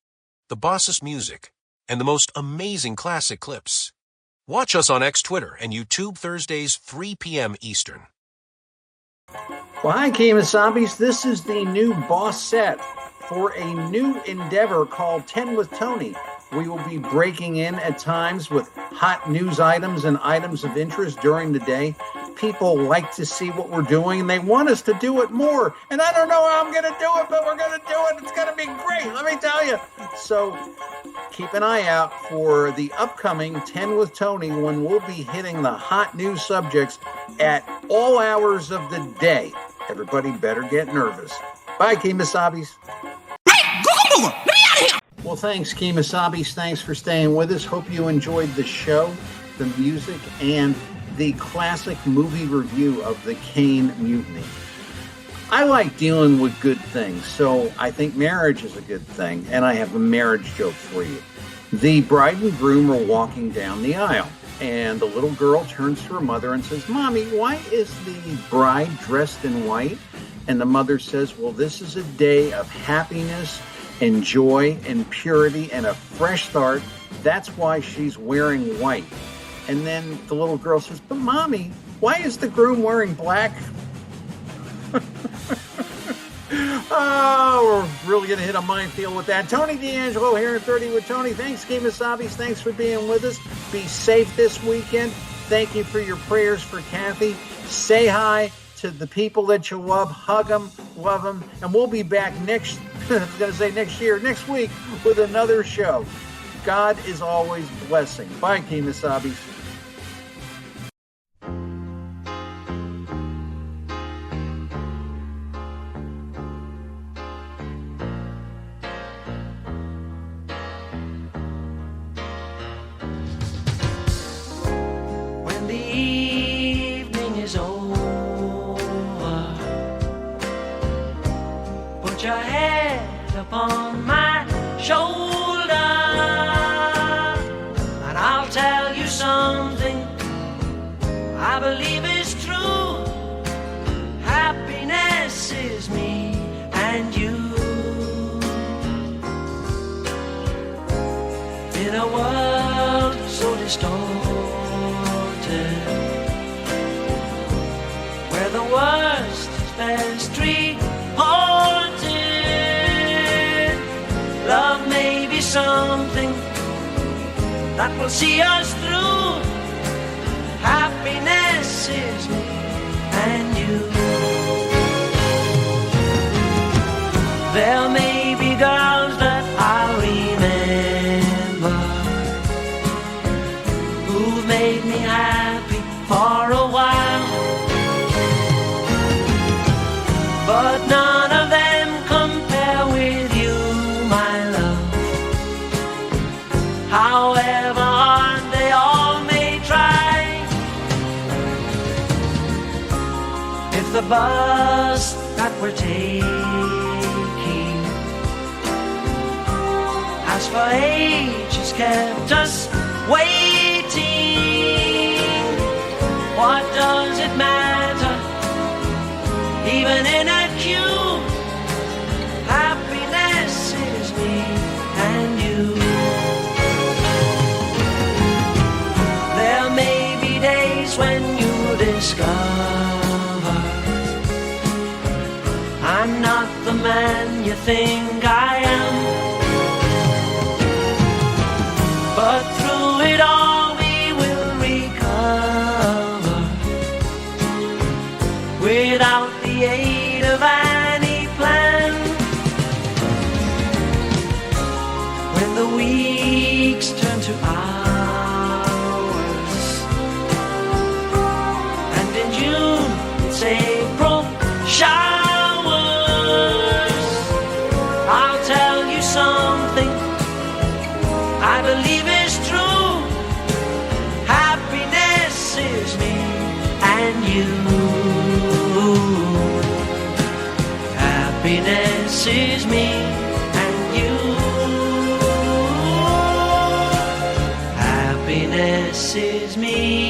the bossest music, and the most amazing classic clips. Watch us on X, Twitter, and YouTube Thursdays, 3 p.m. Eastern. Well, hi, Kemosabe's. This is the new boss set for a new endeavor called 10 with Tony. We will be breaking in at times with hot news items and items of interest during the day. People like to see what we're doing, and they want us to do it more. And I don't know how I'm going to do it, but we're going to do it. It's going to be great, let me tell you. So keep an eye out for the upcoming 10 with Tony, when we'll be hitting the hot news subjects at all hours of the day. Everybody better get nervous. Bye, Kemosabe's. Hey, Google Mooga, let me out of here! Well, thanks, Kemosabe's. Thanks for staying with us. Hope you enjoyed the show, the music, and the classic movie review of The Caine Mutiny. I like dealing with good things, so I think marriage is a good thing, and I have a marriage joke for you. The bride and groom are walking down the aisle, and the little girl turns to her mother and says, "Mommy, why is the bride dressed in white?" And the mother says, "Well, this is a day of happiness and joy and purity and a fresh start. That's why she's wearing white." And then the little girl says, "But Mommy, why is the groom wearing black?" Oh, we're really going to hit a minefield with that. Tony D'Angelo here in 30 with Tony. Thanks, Kemosabe's. Thanks for being with us. Be safe this weekend. Thank you for your prayers for Kathy. Say hi to the people that you love. Hug them, love them. And we'll be back next year, next week with another show. God is always blessing. Bye, Kemosabe's. When the evening is over, put your head upon my shoulder, and I'll tell you something I believe is true. Happiness is me and you. In a world so distorted, where the worst is best reported, love may be something that will see us through. Happiness is me and you. There may be girls that I'll remember, who've made me happy for a while, but none of them compare with you, my love. However hard they all may try, if the bus that we're taking has for ages kept us waiting, what does it matter, even in a queue? Happiness is me and you. There may be days when you discover I'm not the man you think I am, but through it all we will recover without the aid of any plan. When the weeks turn to hours, and in June it's April showers, I'll tell you something I believe is true. Happiness is me and you. Happiness is me and you. Happiness is me.